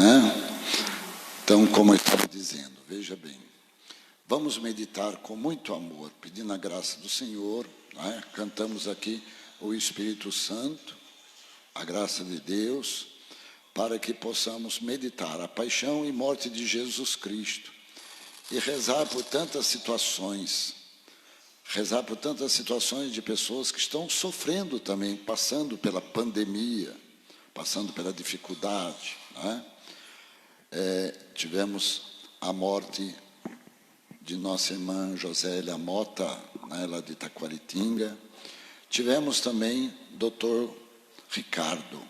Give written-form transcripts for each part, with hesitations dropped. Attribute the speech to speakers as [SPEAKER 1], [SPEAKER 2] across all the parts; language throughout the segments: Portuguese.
[SPEAKER 1] né? Então, como eu estava dizendo, veja bem, vamos meditar com muito amor, pedindo a graça do Senhor, né? Cantamos aqui o Espírito Santo, a graça de Deus, para que possamos meditar a paixão e morte de Jesus Cristo e rezar por tantas situações de pessoas que estão sofrendo também, passando pela pandemia, passando pela dificuldade, né? Tivemos a morte de nossa irmã Josélia Mota, né, lá de Itaquaritinga. Tivemos também Dr. Ricardo.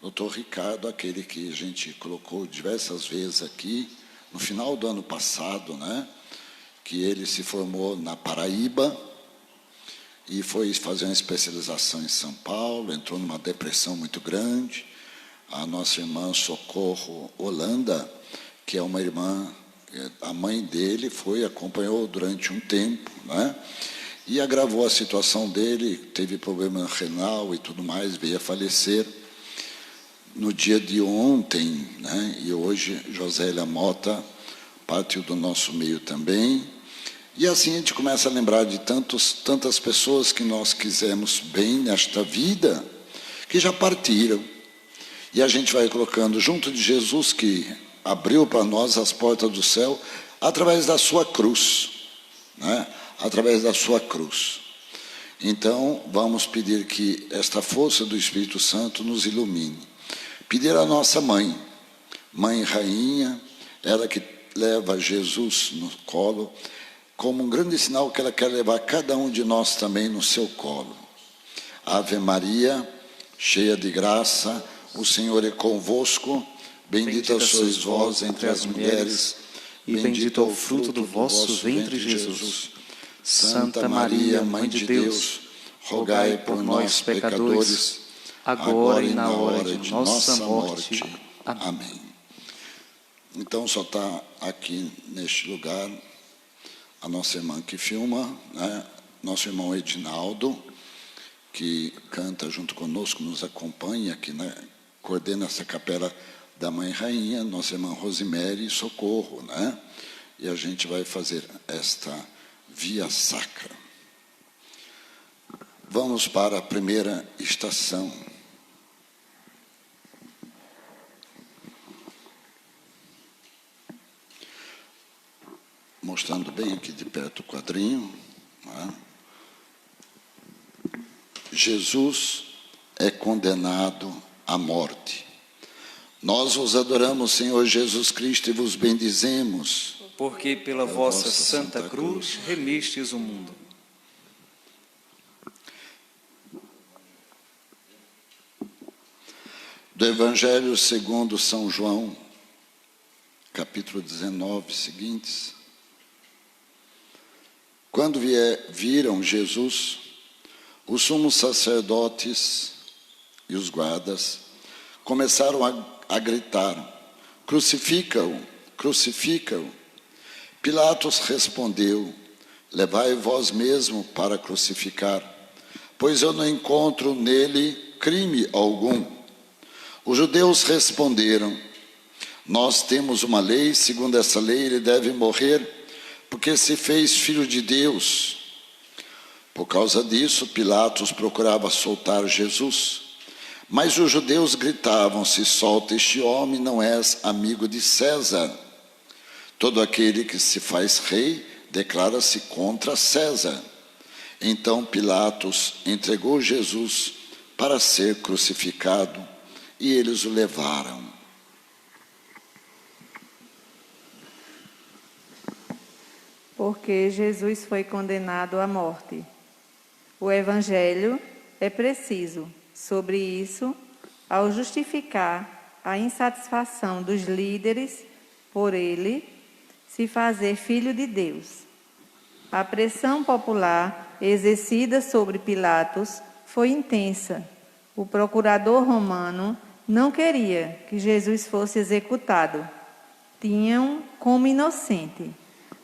[SPEAKER 1] Dr. Ricardo, aquele que a gente colocou diversas vezes aqui, no final do ano passado, né, que ele se formou na Paraíba e foi fazer uma especialização em São Paulo, entrou numa depressão muito grande. A nossa irmã Socorro Holanda, que é uma irmã, a mãe dele acompanhou durante um tempo, né? E agravou a situação dele, teve problema renal e tudo mais, veio a falecer no dia de ontem, né? E hoje Josélia Mota partiu do nosso meio também. E assim a gente começa a lembrar de tantas pessoas que nós quisemos bem nesta vida, que já partiram. E a gente vai colocando junto de Jesus, que abriu para nós as portas do céu, através da sua cruz, né? Através da sua cruz. Então, vamos pedir que esta força do Espírito Santo nos ilumine. Pedir à nossa mãe, Mãe Rainha, ela que leva Jesus no colo, como um grande sinal que ela quer levar cada um de nós também no seu colo. Ave Maria, cheia de graça, o Senhor é convosco, bendita sois vós entre as mulheres,
[SPEAKER 2] e bendito é o fruto do vosso ventre, Jesus. Santa Maria, Mãe de Deus, rogai por nós, pecadores, agora e na hora de nossa morte.
[SPEAKER 1] Amém. Então, só está aqui neste lugar a nossa irmã que filma, né? Nosso irmão Edinaldo, que canta junto conosco, nos acompanha aqui, né? Coordena essa capela da Mãe Rainha, nossa irmã Rosemary e Socorro, né? E a gente vai fazer esta via sacra. Vamos para a primeira estação. Mostrando bem aqui de perto o quadrinho, né? Jesus é condenado à morte. Nós vos adoramos, Senhor Jesus Cristo, e vos bendizemos.
[SPEAKER 2] Porque pela vossa Santa Cruz remistes o mundo.
[SPEAKER 1] Do Evangelho segundo São João, capítulo 19, seguintes. Quando viram Jesus, os sumos sacerdotes e os guardas começaram a gritar: crucifica-o, crucifica-o. Pilatos respondeu: levai vós mesmo para crucificar, pois eu não encontro nele crime algum. Os judeus responderam: nós temos uma lei, segundo essa lei ele deve morrer, porque se fez filho de Deus. Por causa disso, Pilatos procurava soltar Jesus. Mas os judeus gritavam: se solta este homem, não és amigo de César. Todo aquele que se faz rei declara-se contra César. Então Pilatos entregou Jesus para ser crucificado e eles o levaram.
[SPEAKER 3] Porque Jesus foi condenado à morte. O Evangelho é preciso sobre isso ao justificar a insatisfação dos líderes por ele se fazer filho de Deus. A pressão popular exercida sobre Pilatos foi intensa. O procurador romano não queria que Jesus fosse executado. Tinham como inocente.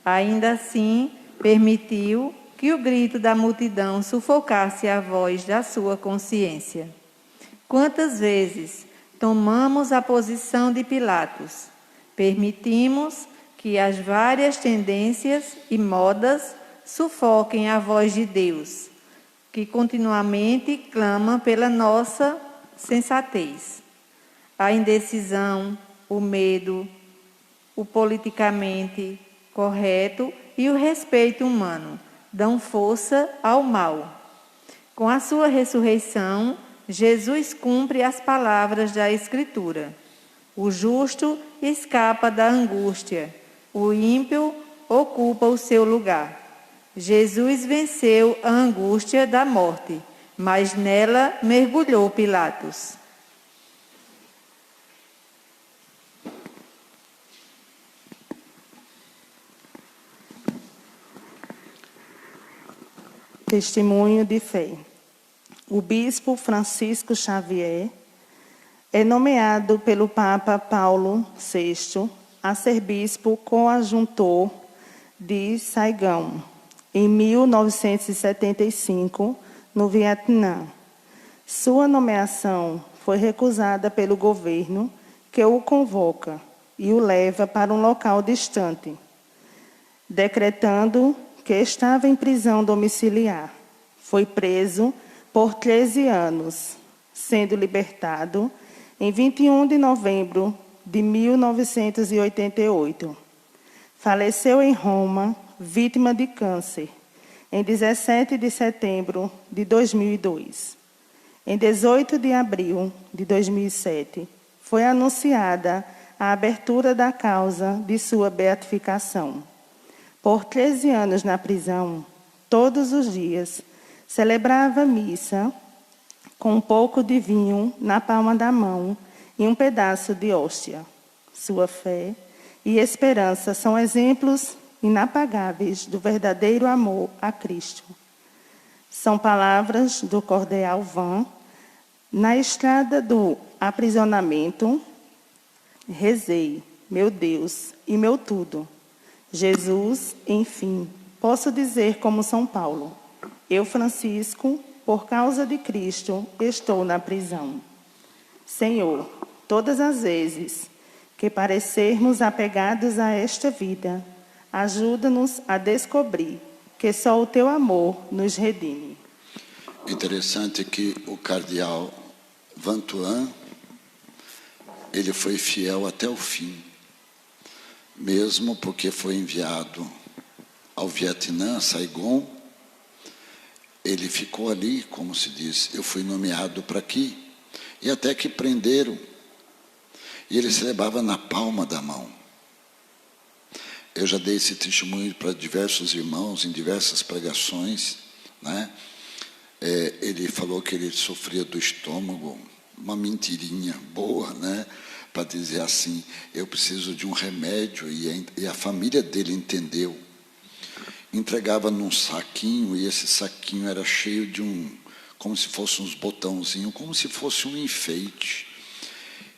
[SPEAKER 3] Ainda assim, permitiu que o grito da multidão sufocasse a voz da sua consciência. Quantas vezes tomamos a posição de Pilatos. Permitimos que as várias tendências e modas sufoquem a voz de Deus, que continuamente clama pela nossa sensatez. A indecisão, o medo, o politicamente correto e o respeito humano dão força ao mal. Com a sua ressurreição, Jesus cumpre as palavras da Escritura. O justo escapa da angústia, o ímpio ocupa o seu lugar. Jesus venceu a angústia da morte, mas nela mergulhou Pilatos.
[SPEAKER 4] Testemunho de fé. O bispo Francisco Xavier é nomeado pelo Papa Paulo VI a ser bispo coadjutor de Saigão, em 1975, no Vietnã. Sua nomeação foi recusada pelo governo, que o convoca e o leva para um local distante, decretando que estava em prisão domiciliar. Foi preso por 13 anos, sendo libertado em 21 de novembro de 1988. Faleceu em Roma, vítima de câncer, em 17 de setembro de 2002. Em 18 de abril de 2007, foi anunciada a abertura da causa de sua beatificação. Por 13 anos na prisão, todos os dias, celebrava missa com um pouco de vinho na palma da mão e um pedaço de hóstia. Sua fé e esperança são exemplos inapagáveis do verdadeiro amor a Cristo. São palavras do Cardeal Van. Na estrada do aprisionamento, rezei, meu Deus e meu tudo. Jesus, enfim, posso dizer como São Paulo, eu, Francisco, por causa de Cristo, estou na prisão. Senhor, todas as vezes que parecermos apegados a esta vida, ajuda-nos a descobrir que só o teu amor nos redime.
[SPEAKER 1] Interessante que o cardeal Van Thuan, ele foi fiel até o fim, mesmo porque foi enviado ao Vietnã, Saigon. Ele ficou ali, como se diz, eu fui nomeado para aqui, e até que prenderam, e ele celebrava na palma da mão. Eu já dei esse testemunho para diversos irmãos, em diversas pregações, né? Ele falou que ele sofria do estômago, uma mentirinha boa, né? Para dizer assim, eu preciso de um remédio, e a família dele entendeu. Entregava num saquinho, e esse saquinho era cheio de como se fosse uns botãozinhos, como se fosse um enfeite.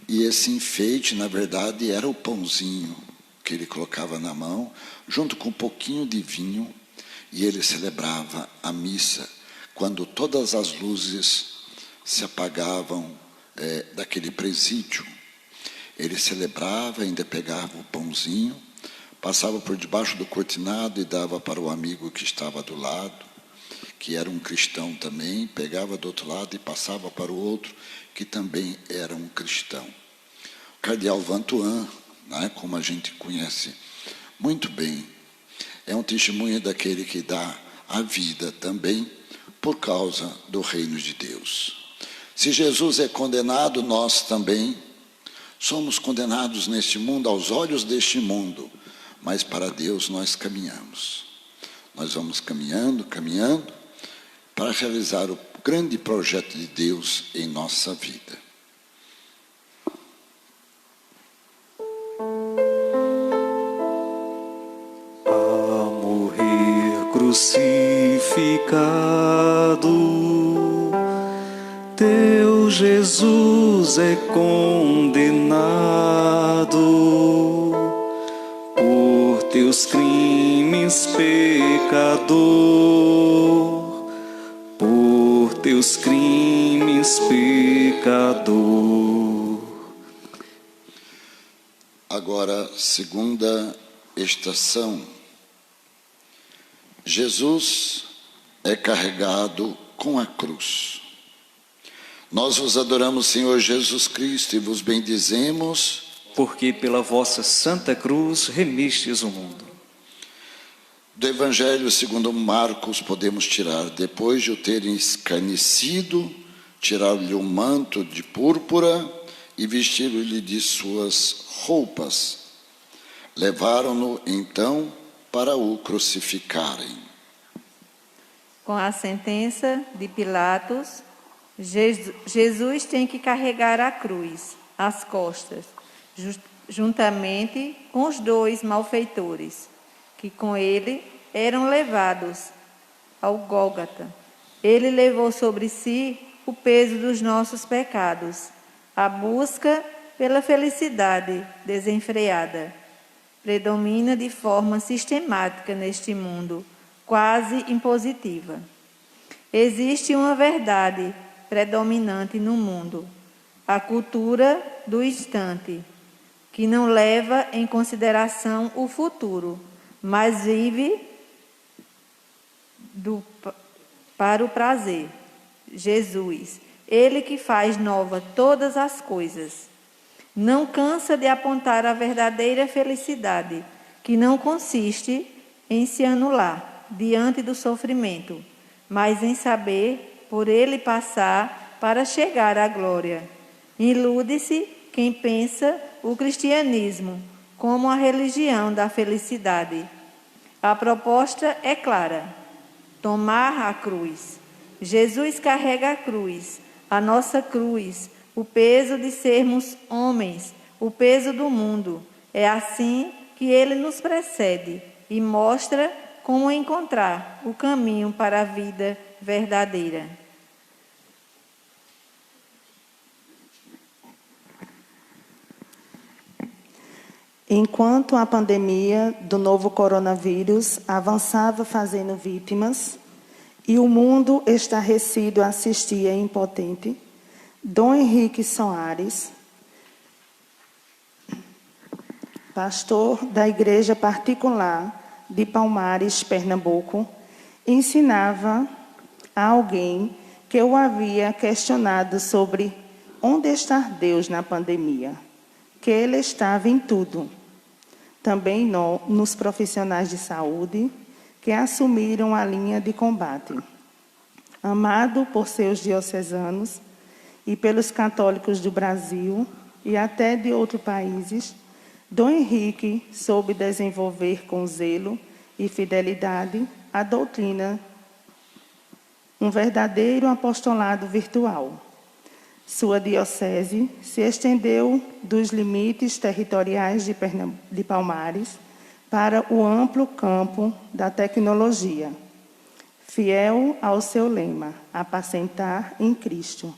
[SPEAKER 1] E esse enfeite, na verdade, era o pãozinho que ele colocava na mão, junto com um pouquinho de vinho, e ele celebrava a missa, quando todas as luzes se apagavam daquele presídio. Ele celebrava, ainda pegava o pãozinho, passava por debaixo do cortinado e dava para o amigo que estava do lado, que era um cristão também, pegava do outro lado e passava para o outro, que também era um cristão. O cardeal Van Thuan, né, como a gente conhece muito bem, é um testemunho daquele que dá a vida também por causa do reino de Deus. Se Jesus é condenado, nós também somos condenados neste mundo, aos olhos deste mundo, mas para Deus nós caminhamos. Nós vamos caminhando, para realizar o grande projeto de Deus em nossa vida.
[SPEAKER 2] A morrer crucificado, teu Jesus é condenado. Por teus crimes, pecador, por teus crimes, pecador.
[SPEAKER 1] Agora, segunda estação. Jesus é carregado com a cruz. Nós vos adoramos, Senhor Jesus Cristo, e vos bendizemos,
[SPEAKER 2] porque pela vossa santa cruz remistes o mundo.
[SPEAKER 1] Do Evangelho segundo Marcos podemos tirar: depois de o terem escarnecido, tiraram-lhe um manto de púrpura e vestiram-lhe de suas roupas. Levaram-no então para o crucificarem.
[SPEAKER 3] Com a sentença de Pilatos, Jesus tem que carregar a cruz, às costas, juntamente com os 2 malfeitores, que com ele eram levados ao Gólgota. Ele levou sobre si o peso dos nossos pecados. A busca pela felicidade desenfreada predomina de forma sistemática neste mundo, quase impositiva. Existe uma verdade predominante no mundo, a cultura do instante, que não leva em consideração o futuro, mas vive para o prazer. Jesus, ele que faz nova todas as coisas, não cansa de apontar a verdadeira felicidade, que não consiste em se anular diante do sofrimento, mas em saber por ele passar para chegar à glória. Ilude-se quem pensa o cristianismo como a religião da felicidade. A proposta é clara: tomar a cruz. Jesus carrega a cruz, a nossa cruz, o peso de sermos homens, o peso do mundo. É assim que ele nos precede e mostra como encontrar o caminho para a vida verdadeira.
[SPEAKER 4] Enquanto a pandemia do novo coronavírus avançava fazendo vítimas e o mundo estarrecido assistia impotente, Dom Henrique Soares, pastor da Igreja Particular de Palmares, Pernambuco, ensinava a alguém que o havia questionado sobre onde está Deus na pandemia, que ele estava em tudo. Também nos profissionais de saúde que assumiram a linha de combate. Amado por seus diocesanos e pelos católicos do Brasil e até de outros países, Dom Henrique soube desenvolver com zelo e fidelidade a doutrina, um verdadeiro apostolado virtual. Sua diocese se estendeu dos limites territoriais de Palmares para o amplo campo da tecnologia, fiel ao seu lema, apacentar em Cristo.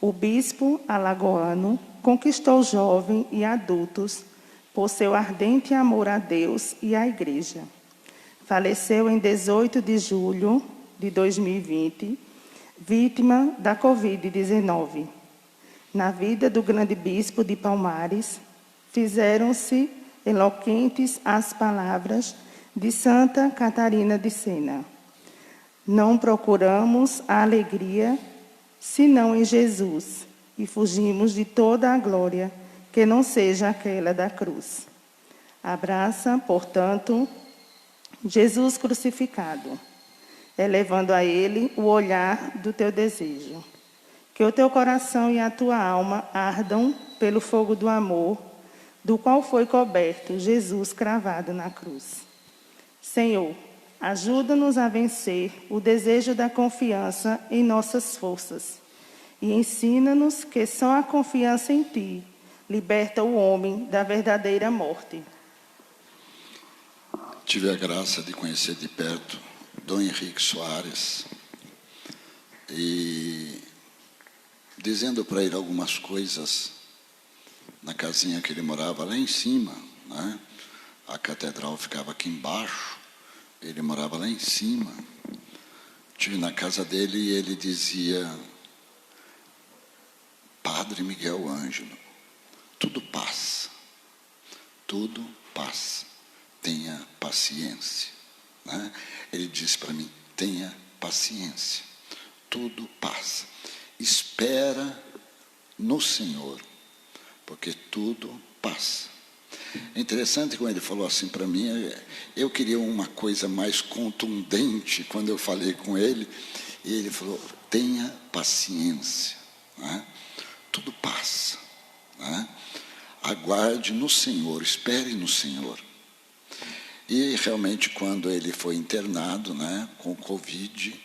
[SPEAKER 4] O bispo alagoano conquistou jovens e adultos por seu ardente amor a Deus e à Igreja. Faleceu em 18 de julho de 2020, vítima da Covid-19. Na vida do grande bispo de Palmares, fizeram-se eloquentes as palavras de Santa Catarina de Sena. Não procuramos a alegria senão em Jesus, e fugimos de toda a glória que não seja aquela da cruz. Abraça, portanto, Jesus crucificado, elevando a Ele o olhar do teu desejo. Que o teu coração e a tua alma ardam pelo fogo do amor, do qual foi coberto Jesus cravado na cruz. Senhor, ajuda-nos a vencer o desejo da confiança em nossas forças e ensina-nos que só a confiança em Ti liberta o homem da verdadeira morte.
[SPEAKER 1] Tive a graça de conhecer de perto Dom Henrique Soares e dizendo para ele algumas coisas na casinha que ele morava lá em cima, né? A catedral ficava aqui embaixo, ele morava lá em cima. Estive na casa dele e ele dizia: Padre Miguel Ângelo, tudo passa, tudo passa. Tenha paciência. Né? Ele disse para mim, tenha paciência. Tudo passa. Espera no Senhor, porque tudo passa. É interessante quando ele falou assim para mim, eu queria uma coisa mais contundente quando eu falei com ele, e ele falou, tenha paciência, né? Tudo passa, né? Aguarde no Senhor, espere no Senhor. E realmente quando ele foi internado, né, com Covid,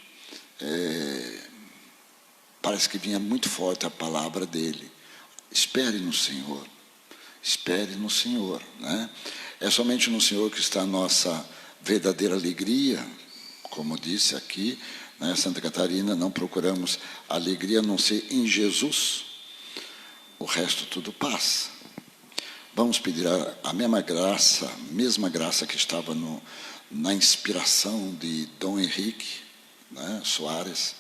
[SPEAKER 1] parece que vinha muito forte a palavra dele, espere no Senhor. Espere no Senhor, né? É somente no Senhor que está a nossa verdadeira alegria, como disse aqui, né, Santa Catarina, não procuramos alegria a não ser em Jesus, o resto tudo passa. Vamos pedir a mesma graça que estava na inspiração de Dom Henrique, né, Soares,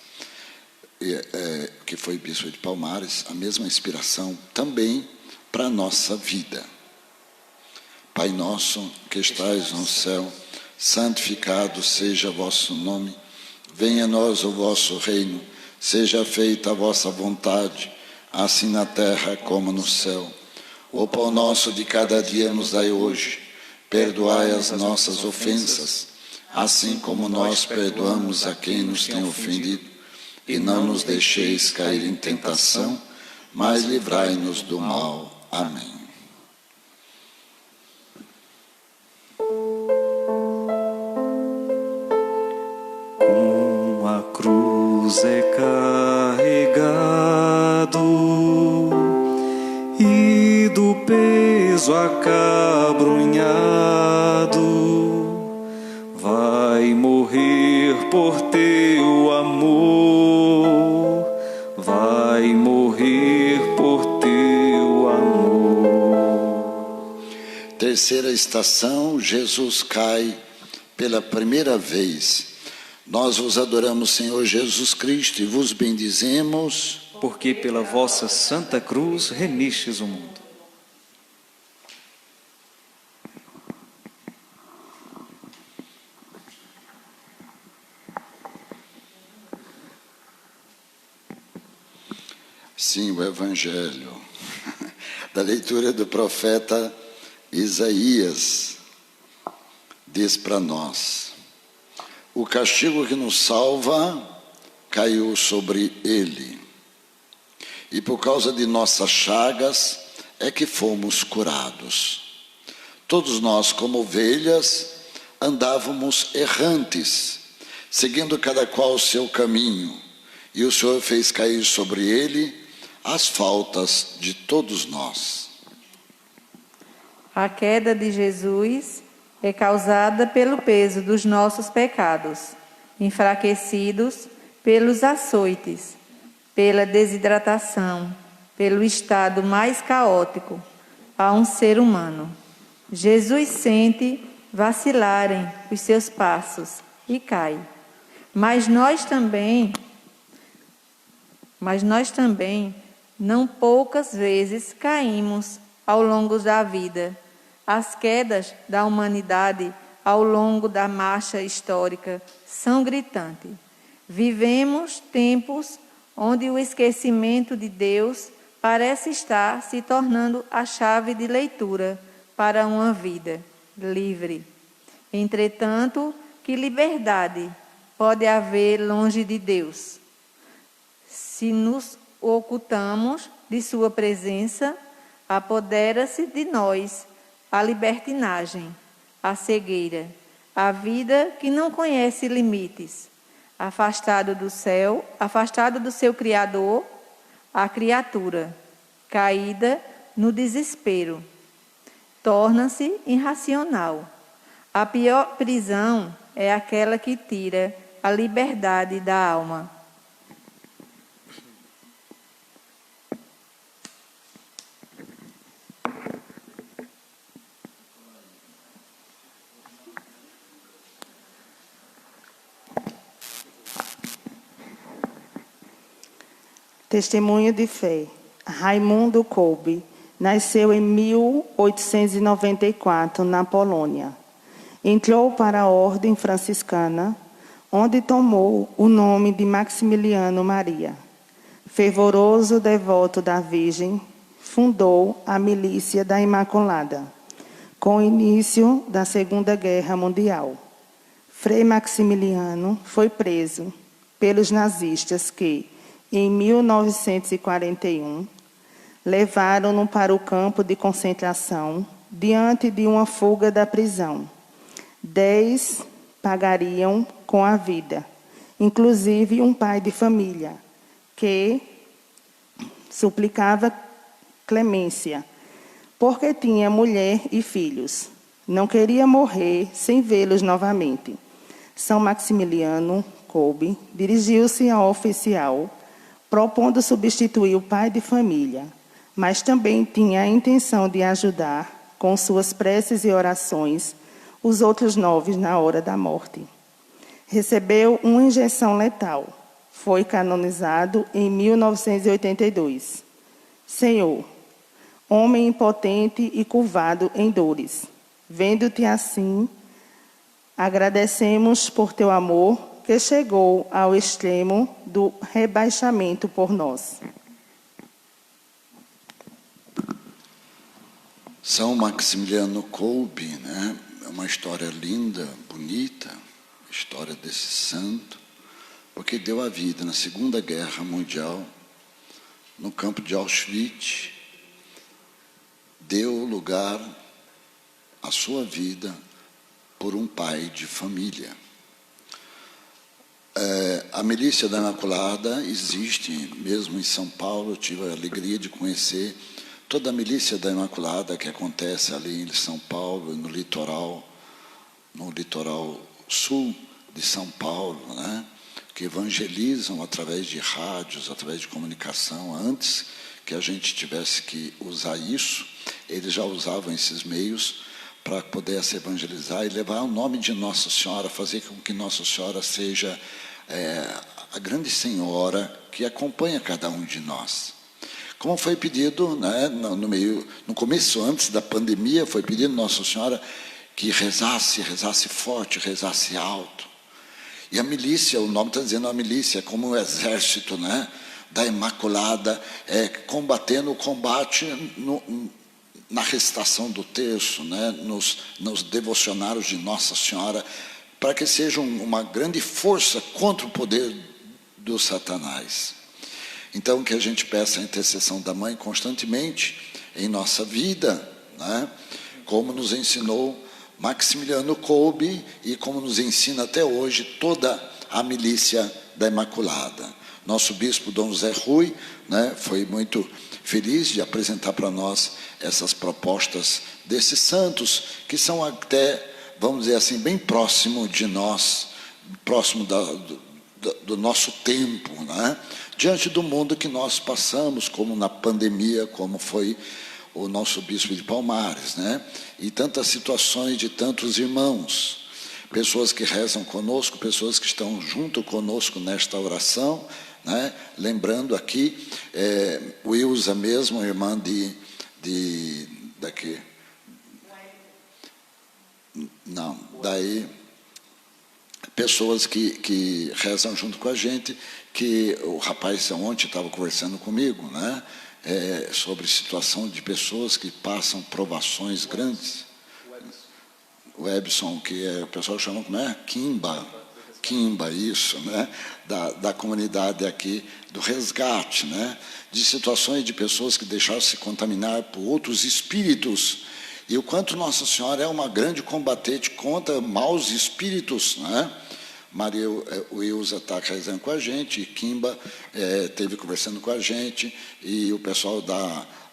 [SPEAKER 1] que foi bispo de Palmares, a mesma inspiração também para a nossa vida. Pai nosso que estais no céu, santificado seja vosso nome, venha a nós o vosso reino, seja feita a vossa vontade, assim na terra como no céu. O pão nosso de cada dia nos dai hoje, perdoai as nossas ofensas, assim como nós perdoamos a quem nos tem ofendido, e não nos deixeis cair em tentação, mas livrai-nos do mal. Amém.
[SPEAKER 2] Com a cruz é carregado e do peso acabrunhado, vai morrer por teu amor, vai morrer por teu amor.
[SPEAKER 1] Terceira estação, Jesus cai pela primeira vez. Nós vos adoramos, Senhor Jesus Cristo, e vos bendizemos,
[SPEAKER 2] porque pela vossa santa cruz remistes o mundo.
[SPEAKER 1] sim, o Evangelho da leitura do profeta Isaías diz para nós: o castigo que nos salva caiu sobre ele, e por causa de nossas chagas é que fomos curados. Todos nós, como ovelhas, andávamos errantes, seguindo cada qual o seu caminho, e o Senhor fez cair sobre ele as faltas de todos nós.
[SPEAKER 3] A queda de Jesus é causada pelo peso dos nossos pecados, enfraquecidos pelos açoites, pela desidratação, pelo estado mais caótico a um ser humano. Jesus sente vacilarem os seus passos e cai. Mas nós também, não poucas vezes caímos ao longo da vida. As quedas da humanidade ao longo da marcha histórica são gritantes. Vivemos tempos onde o esquecimento de Deus parece estar se tornando a chave de leitura para uma vida livre. Entretanto, que liberdade pode haver longe de Deus? Se nos ocultamos de sua presença, apodera-se de nós a libertinagem, a cegueira, a vida que não conhece limites, afastado do céu, afastado do seu Criador, a criatura, caída no desespero, torna-se irracional. A pior prisão é aquela que tira a liberdade da alma.
[SPEAKER 4] Testemunho de fé. Raimundo Kolbe, Nasceu em 1894, na Polônia. Entrou para a Ordem Franciscana, onde tomou o nome de Maximiliano Maria. Fervoroso devoto da Virgem, fundou a Milícia da Imaculada, com o início da Segunda Guerra Mundial. Frei Maximiliano foi preso pelos nazistas que, em 1941, levaram-no para o campo de concentração diante de uma fuga da prisão. 10 pagariam com a vida, inclusive um pai de família, que suplicava clemência, porque tinha mulher e filhos. Não queria morrer sem vê-los novamente. São Maximiliano Kolbe dirigiu-se ao oficial, propondo substituir o pai de família, mas também tinha a intenção de ajudar, com suas preces e orações, os outros 9 na hora da morte. Recebeu uma injeção letal. Foi canonizado em 1982. Senhor, homem impotente e curvado em dores, vendo-te assim, agradecemos por teu amor que chegou ao extremo do rebaixamento por nós.
[SPEAKER 1] São Maximiliano Kolbe, né? É uma história linda, bonita, a história desse santo, porque deu a vida na Segunda Guerra Mundial, no campo de Auschwitz, deu lugar à sua vida por um pai de família. A Milícia da Imaculada existe, mesmo em São Paulo. Eu tive a alegria de conhecer toda a Milícia da Imaculada que acontece ali em São Paulo, no litoral sul de São Paulo, né? Que evangelizam através de rádios, através de comunicação. Antes que a gente tivesse que usar isso, eles já usavam esses meios para poder se evangelizar e levar o nome de Nossa Senhora, fazer com que Nossa Senhora seja a grande Senhora que acompanha cada um de nós. Como foi pedido, né, no começo, antes da pandemia, foi pedido Nossa Senhora que rezasse forte, rezasse alto. E a milícia, o nome está dizendo a milícia, é como o exército, né, da Imaculada, combatendo o combate na recitação do terço, né, nos devocionários de Nossa Senhora, para que seja uma grande força contra o poder do Satanás. Então, que a gente peça a intercessão da Mãe constantemente em nossa vida, né, como nos ensinou Maximiliano Kolbe e como nos ensina até hoje toda a Milícia da Imaculada. Nosso bispo Dom José Rui, né, foi muito feliz de apresentar para nós essas propostas desses santos, que são até, vamos dizer assim, bem próximo de nós, próximo do nosso tempo, né? Diante do mundo que nós passamos, como na pandemia, como foi o nosso bispo de Palmares, né? E tantas situações de tantos irmãos, pessoas que rezam conosco, pessoas que estão junto conosco nesta oração, né? Lembrando aqui, Wilza mesmo, irmã daqui. Não, daí pessoas que rezam junto com a gente, que o rapaz ontem estava conversando comigo, né? Sobre situação de pessoas que passam provações grandes. O Ebson, que o pessoal chama como é? Kimba, isso, né? Da comunidade aqui, do resgate, né? De situações de pessoas que deixaram se contaminar por outros espíritos. E o quanto Nossa Senhora é uma grande combatente contra maus espíritos, né? Maria Wilza está rezando com a gente, Kimba esteve conversando com a gente, e o pessoal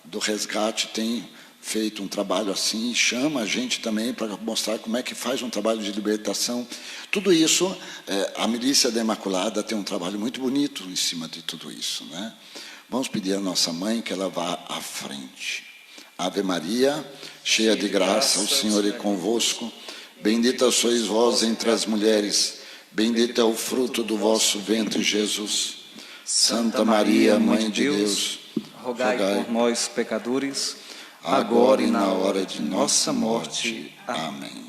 [SPEAKER 1] do resgate tem feito um trabalho assim, chama a gente também para mostrar como é que faz um trabalho de libertação. Tudo isso, a Milícia da Imaculada tem um trabalho muito bonito em cima de tudo isso, né? Vamos pedir à nossa Mãe que ela vá à frente. Ave Maria, cheia de graça, o Senhor é convosco. Bendita sois vós entre as mulheres, bendito é o fruto do vosso ventre, Jesus. Santa Maria, Mãe de Deus,
[SPEAKER 2] rogai por nós, pecadores, agora e na hora de nossa morte.
[SPEAKER 1] Amém.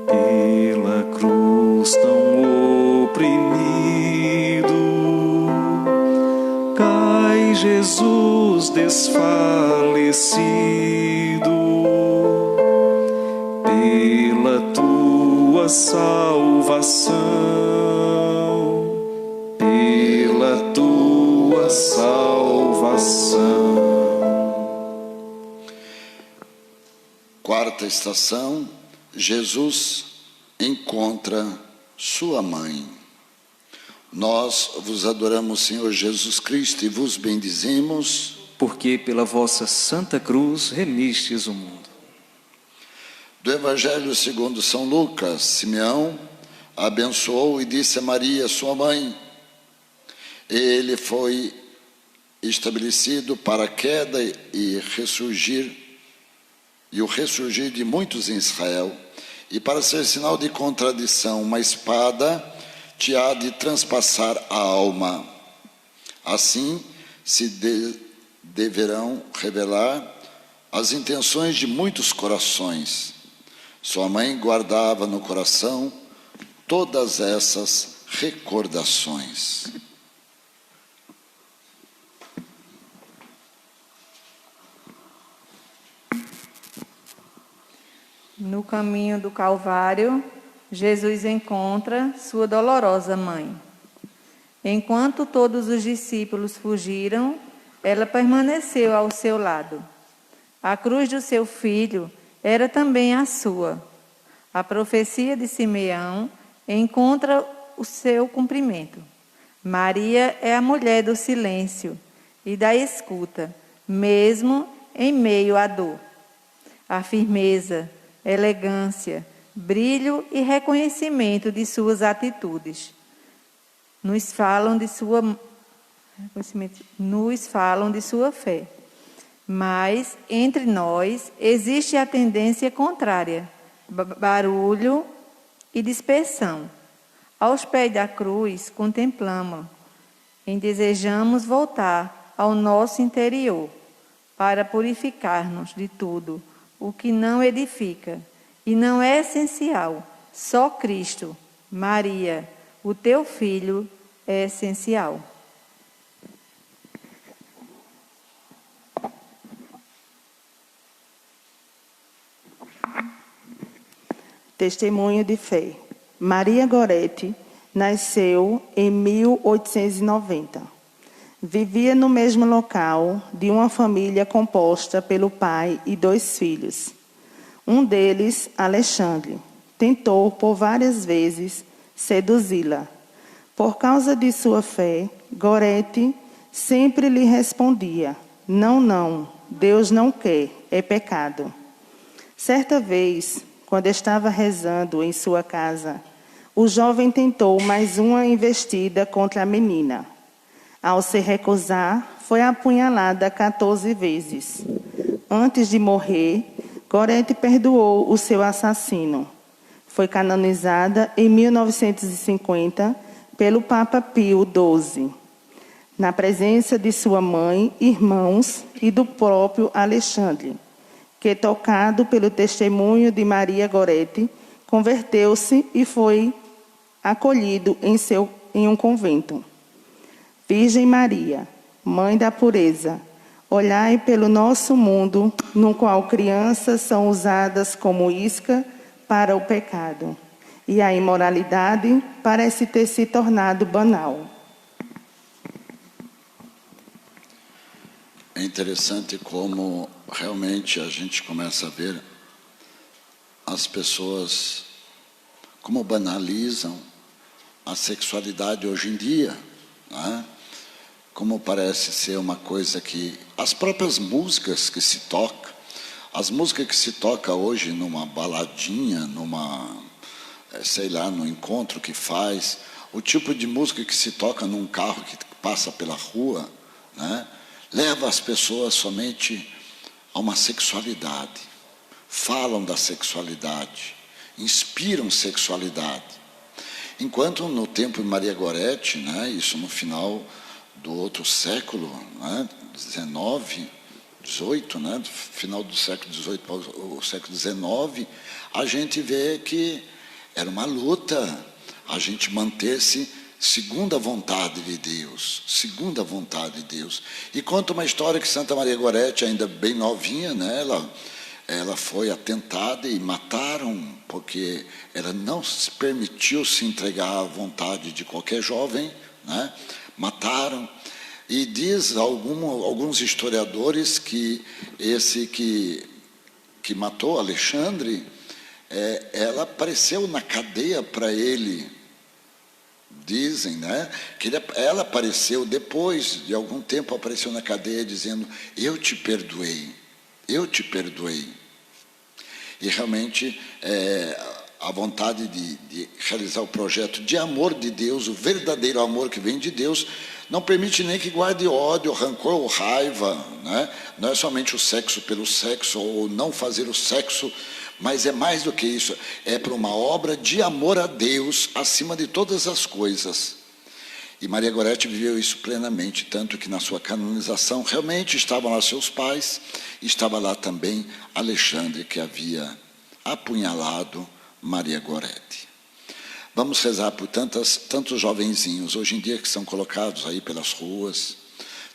[SPEAKER 5] Pela cruz tão oprimido, cai Jesus desfalecido. Pela tua salvação, pela tua salvação.
[SPEAKER 1] Quarta estação, Jesus encontra sua mãe. Nós vos adoramos, Senhor Jesus Cristo, e vos bendizemos,
[SPEAKER 2] porque pela vossa santa cruz remistes o mundo.
[SPEAKER 1] Do Evangelho segundo São Lucas, Simeão abençoou e disse a Maria, sua mãe. Ele foi estabelecido para a queda e o ressurgir de muitos em Israel, e para ser sinal de contradição, uma espada te há de transpassar a alma. Assim se deverão revelar as intenções de muitos corações. Sua mãe guardava no coração todas essas recordações.
[SPEAKER 3] No caminho do Calvário, Jesus encontra sua dolorosa mãe. Enquanto todos os discípulos fugiram, ela permaneceu ao seu lado. A cruz do seu filho era também a sua. A profecia de Simeão encontra o seu cumprimento. Maria é a mulher do silêncio e da escuta, mesmo em meio à dor. A firmeza, elegância, brilho e reconhecimento de suas atitudes nos falam de sua fé. Mas entre nós existe a tendência contrária, barulho e dispersão. Aos pés da cruz contemplamos e desejamos voltar ao nosso interior para purificar-nos de tudo o que não edifica e não é essencial. Só Cristo, Maria, o teu Filho, é essencial.
[SPEAKER 4] Testemunho de fé. Maria Gorete nasceu em 1890. Vivia no mesmo local de uma família composta pelo pai e 2 filhos. Um deles, Alexandre, tentou por várias vezes seduzi-la. Por causa de sua fé, Gorete sempre lhe respondia: não, não, Deus não quer, é pecado. Certa vez, quando estava rezando em sua casa, o jovem tentou mais uma investida contra a menina. Ao se recusar, foi apunhalada 14 vezes. Antes de morrer, Gorete perdoou o seu assassino. Foi canonizada em 1950 pelo Papa Pio XII, na presença de sua mãe, irmãos e do próprio Alexandre, que, tocado pelo testemunho de Maria Gorete, converteu-se e foi acolhido em um convento. Virgem Maria, Mãe da pureza, olhai pelo nosso mundo, no qual crianças são usadas como isca para o pecado, e a imoralidade parece ter se tornado banal.
[SPEAKER 1] É interessante como realmente a gente começa a ver as pessoas como banalizam a sexualidade hoje em dia, né? Como parece ser uma coisa que as próprias músicas que se tocam, as músicas que se toca hoje numa baladinha, no encontro que faz, o tipo de música que se toca num carro que passa pela rua, né? Leva as pessoas somente a uma sexualidade, falam da sexualidade, inspiram sexualidade. Enquanto no tempo de Maria Gorete, né, isso no final do outro século, né, 19, 18, né, do final do século 18 para o século 19, a gente vê que era uma luta a gente manter-se segundo a vontade de Deus, segundo a vontade de Deus. E conta uma história que Santa Maria Gorete, ainda bem novinha, né, ela foi atentada e mataram, porque ela não se permitiu se entregar à vontade de qualquer jovem, né? Mataram. E diz alguns historiadores que esse que matou Alexandre, ela apareceu na cadeia para ele. Dizem, né, que ela apareceu depois de algum tempo, apareceu na cadeia dizendo: eu te perdoei, eu te perdoei. E realmente a vontade de realizar o projeto de amor de Deus, o verdadeiro amor que vem de Deus, não permite nem que guarde ódio, rancor ou raiva, né? Não é somente o sexo pelo sexo ou não fazer o sexo, mas é mais do que isso, é para uma obra de amor a Deus acima de todas as coisas. E Maria Gorete viveu isso plenamente, tanto que na sua canonização realmente estavam lá seus pais, estava lá também Alexandre, que havia apunhalado Maria Gorete. Vamos rezar por tantos jovenzinhos, hoje em dia, que são colocados aí pelas ruas,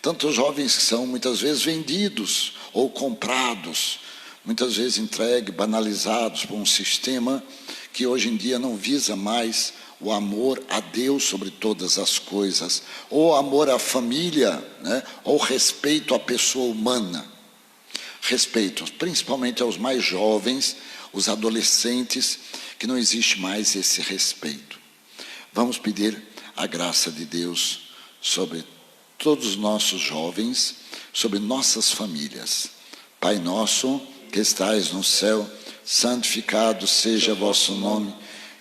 [SPEAKER 1] tantos jovens que são muitas vezes vendidos ou comprados, muitas vezes entregues, banalizados por um sistema que hoje em dia não visa mais o amor a Deus sobre todas as coisas, ou amor à família, né? Ou respeito à pessoa humana. Respeito, principalmente aos mais jovens, os adolescentes, que não existe mais esse respeito. Vamos pedir a graça de Deus sobre todos os nossos jovens, sobre nossas famílias. Pai nosso, que estais no céu, santificado seja vosso nome,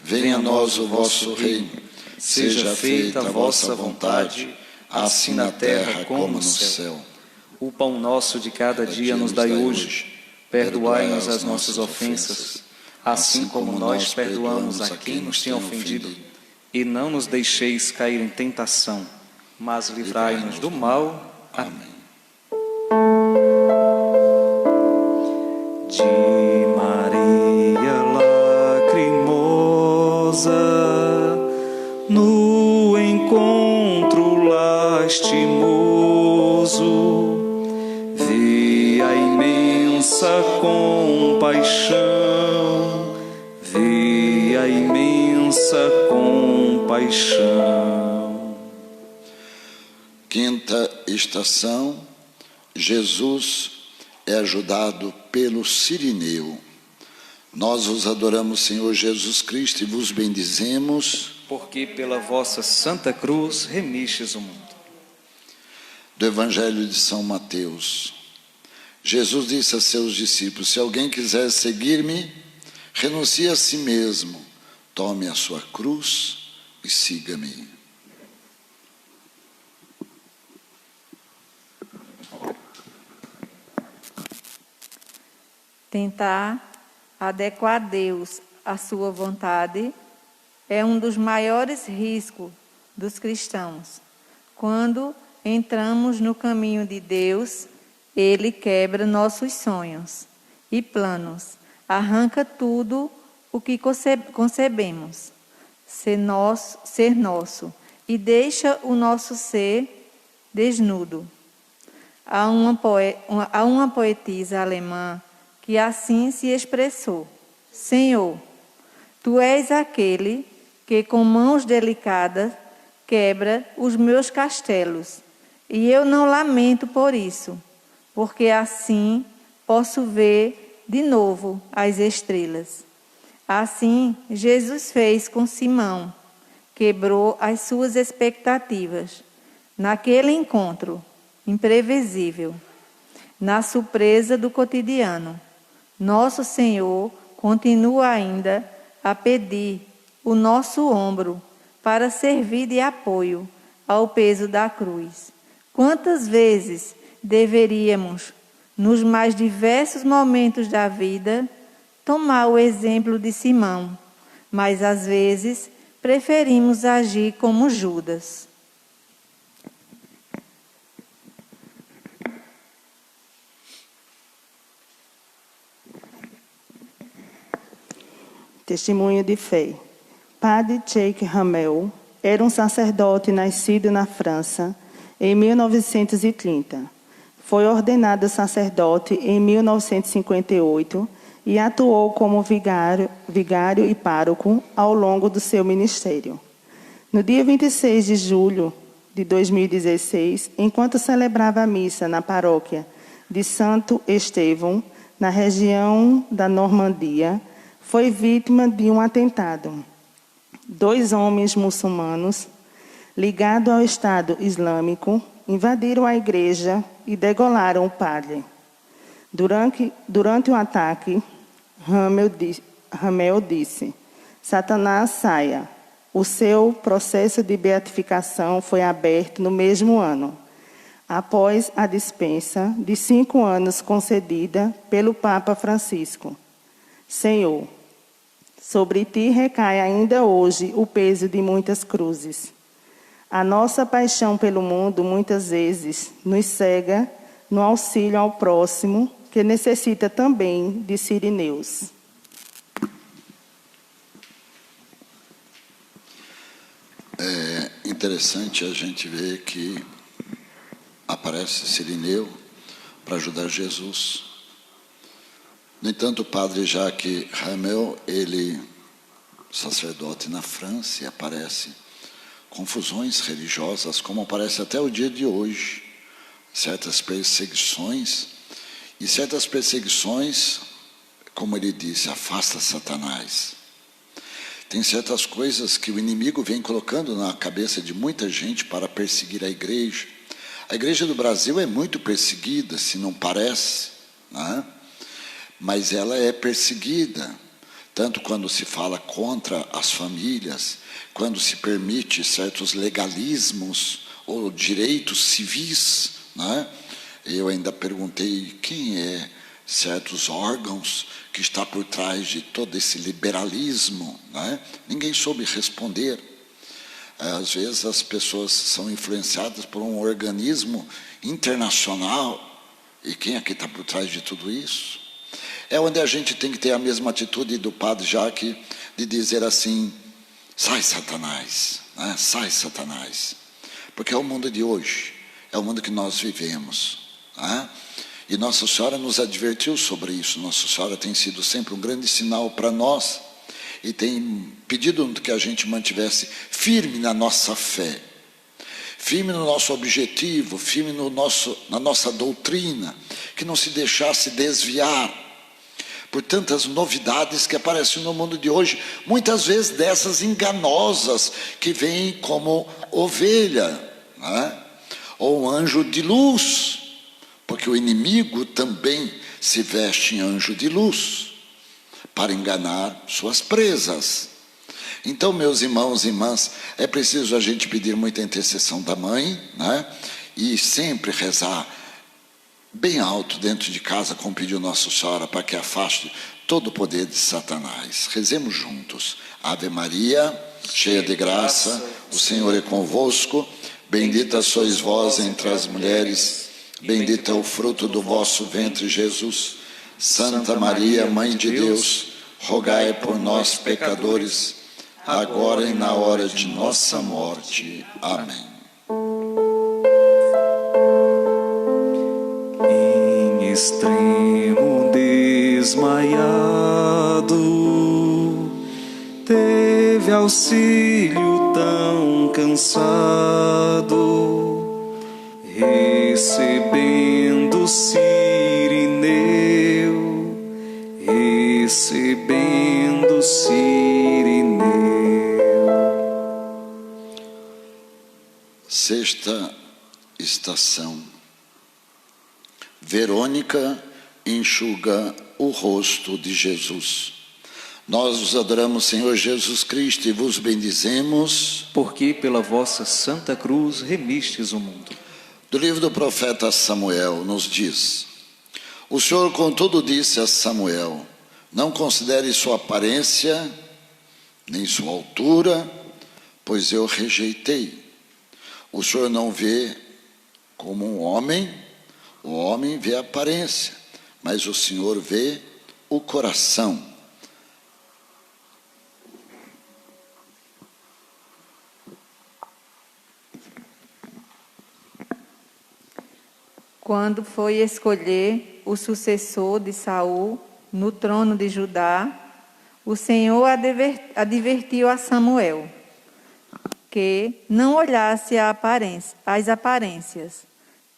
[SPEAKER 1] venha a nós o vosso reino, seja feita a vossa vontade, assim na terra como no céu.
[SPEAKER 2] O pão nosso de cada dia nos dai hoje, perdoai-nos as nossas ofensas, assim como nós perdoamos a quem nos tem ofendido, e não nos deixeis cair em tentação, mas livrai-nos do mal. Amém.
[SPEAKER 5] De Maria lacrimosa, no encontro lastimoso, vi a imensa compaixão, vi a imensa compaixão.
[SPEAKER 1] Quinta estação, Jesus é ajudado pelo Cirineu. Nós vos adoramos, Senhor Jesus Cristo, e vos bendizemos,
[SPEAKER 2] porque pela vossa santa cruz remistes o mundo.
[SPEAKER 1] Do Evangelho de São Mateus. Jesus disse a seus discípulos: se alguém quiser seguir-me, renuncie a si mesmo, tome a sua cruz e siga-me.
[SPEAKER 3] Tentar adequar Deus à sua vontade é um dos maiores riscos dos cristãos. Quando entramos no caminho de Deus, Ele quebra nossos sonhos e planos, arranca tudo o que concebemos ser nosso e deixa o nosso ser desnudo. Há uma poetisa alemã que assim se expressou: Senhor, Tu és aquele que com mãos delicadas quebra os meus castelos, e eu não lamento por isso, porque assim posso ver de novo as estrelas. Assim, Jesus fez com Simão, quebrou as suas expectativas, naquele encontro imprevisível, na surpresa do cotidiano. Nosso Senhor continua ainda a pedir o nosso ombro para servir de apoio ao peso da cruz. Quantas vezes deveríamos, nos mais diversos momentos da vida, tomar o exemplo de Simão, mas às vezes preferimos agir como Judas.
[SPEAKER 4] Testemunho de fé. Padre Cheikh Hamel era um sacerdote nascido na França em 1930. Foi ordenado sacerdote em 1958 e atuou como vigário e pároco ao longo do seu ministério. No dia 26 de julho de 2016, enquanto celebrava a missa na paróquia de Santo Estevão, na região da Normandia, foi vítima de um atentado. 2 homens muçulmanos, ligados ao Estado Islâmico, invadiram a igreja e degolaram o padre. Durante o ataque, Hamel disse: Satanás, saia. O seu processo de beatificação foi aberto no mesmo ano, após a dispensa de 5 anos concedida pelo Papa Francisco. Senhor, sobre ti recai ainda hoje o peso de muitas cruzes. A nossa paixão pelo mundo, muitas vezes, nos cega no auxílio ao próximo, que necessita também de sirineus.
[SPEAKER 1] É interessante a gente ver que aparece sirineu para ajudar Jesus. No entanto, o padre Jacques Hamel, ele, sacerdote na França, e aparece confusões religiosas, como aparece até o dia de hoje, certas perseguições, e certas perseguições, como ele disse, afasta Satanás. Tem certas coisas que o inimigo vem colocando na cabeça de muita gente para perseguir a igreja. A igreja do Brasil é muito perseguida, se não parece, né? Mas ela é perseguida, tanto quando se fala contra as famílias, quando se permite certos legalismos ou direitos civis, né? Eu ainda perguntei quem é certos órgãos que está por trás de todo esse liberalismo, né? Ninguém soube responder. Às vezes as pessoas são influenciadas por um organismo internacional, e quem é que está por trás de tudo isso? É onde a gente tem que ter a mesma atitude do padre Jacques, de dizer assim: sai Satanás, né? Sai Satanás, porque é o mundo de hoje, é o mundo que nós vivemos, né? E Nossa Senhora nos advertiu sobre isso. Nossa Senhora tem sido sempre um grande sinal para nós e tem pedido que a gente mantivesse firme na nossa fé, firme no nosso objetivo, firme na nossa doutrina, que não se deixasse desviar por tantas novidades que aparecem no mundo de hoje, muitas vezes dessas enganosas, que vêm como ovelha, né? Ou um anjo de luz, porque o inimigo também se veste em anjo de luz, para enganar suas presas. Então, meus irmãos e irmãs, é preciso a gente pedir muita intercessão da mãe, né? E sempre rezar bem alto dentro de casa, como pediu Nossa Senhora, para que afaste todo o poder de Satanás. Rezemos juntos. Ave Maria, cheia de graça, o Senhor é convosco, bendita sois vós entre as mulheres, bendito é o fruto do vosso ventre, Jesus. Santa Maria, Mãe de Deus, rogai por nós, pecadores, agora e na hora de nossa morte. Amém.
[SPEAKER 5] Em extremo desmaiado, teve auxílio tão cansado, recebendo Sirineu, recebendo Sirineu.
[SPEAKER 1] Sexta estação. Verônica enxuga o rosto de Jesus. Nós vos adoramos, Senhor Jesus Cristo, e vos bendizemos,
[SPEAKER 2] porque pela vossa santa cruz remistes o mundo.
[SPEAKER 1] Do livro do profeta Samuel nos diz: o Senhor contudo disse a Samuel: não considere sua aparência, nem sua altura, pois eu rejeitei. O Senhor não vê como um homem, o homem vê a aparência, mas o Senhor vê o coração.
[SPEAKER 3] quando foi escolher o sucessor de Saul no trono de Judá, o Senhor advertiu a Samuel que não olhasse as aparências,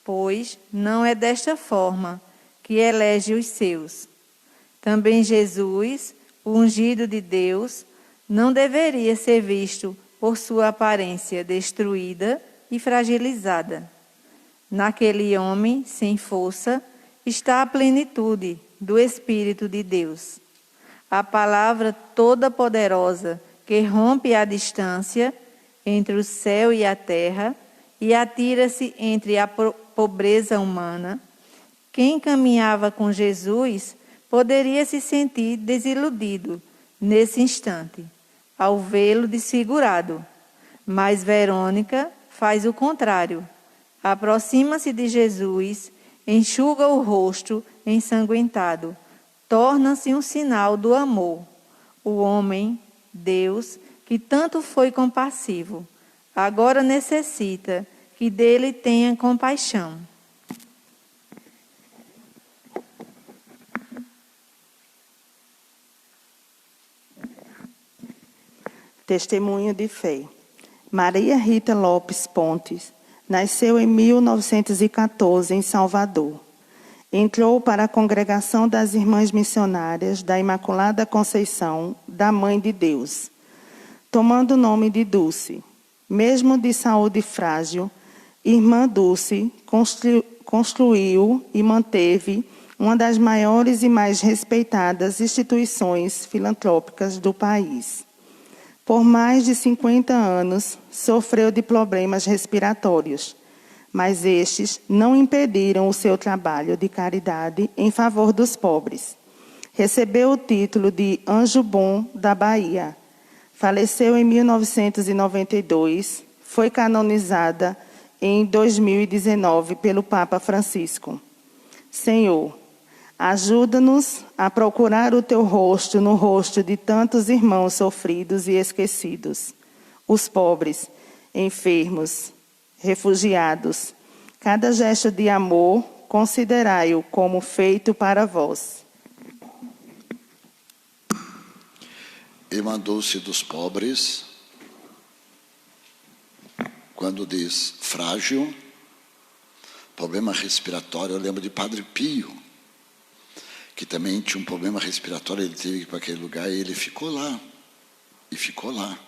[SPEAKER 3] pois não é desta forma que elege os seus. Também Jesus, o ungido de Deus, não deveria ser visto por sua aparência destruída e fragilizada. Naquele homem sem força está a plenitude do Espírito de Deus. A palavra toda poderosa que rompe a distância entre o céu e a terra e atira-se entre a pobreza humana. Quem caminhava com Jesus poderia se sentir desiludido nesse instante, ao vê-lo desfigurado. Mas Verônica faz o contrário. Aproxima-se de Jesus, enxuga o rosto ensanguentado, torna-se um sinal do amor. O homem, Deus, que tanto foi compassivo, agora necessita que dele tenha compaixão.
[SPEAKER 4] Testemunho de fé. Maria Rita Lopes Pontes nasceu em 1914 em Salvador. Entrou para a Congregação das Irmãs Missionárias da Imaculada Conceição da Mãe de Deus, tomando o nome de Dulce. Mesmo de saúde frágil, Irmã Dulce construiu e manteve uma das maiores e mais respeitadas instituições filantrópicas do país. Por mais de 50 anos, sofreu de problemas respiratórios, mas estes não impediram o seu trabalho de caridade em favor dos pobres. Recebeu o título de Anjo Bom da Bahia. Faleceu em 1992, foi canonizada em 2019 pelo Papa Francisco. Senhor, ajuda-nos a procurar o teu rosto no rosto de tantos irmãos sofridos e esquecidos, os pobres, enfermos, refugiados. Cada gesto de amor, considerai-o como feito para vós.
[SPEAKER 1] Irmã Dulce dos pobres, quando diz frágil, problema respiratório, eu lembro de Padre Pio, que também tinha um problema respiratório, ele teve que ir para aquele lugar e ele ficou lá. E ficou lá.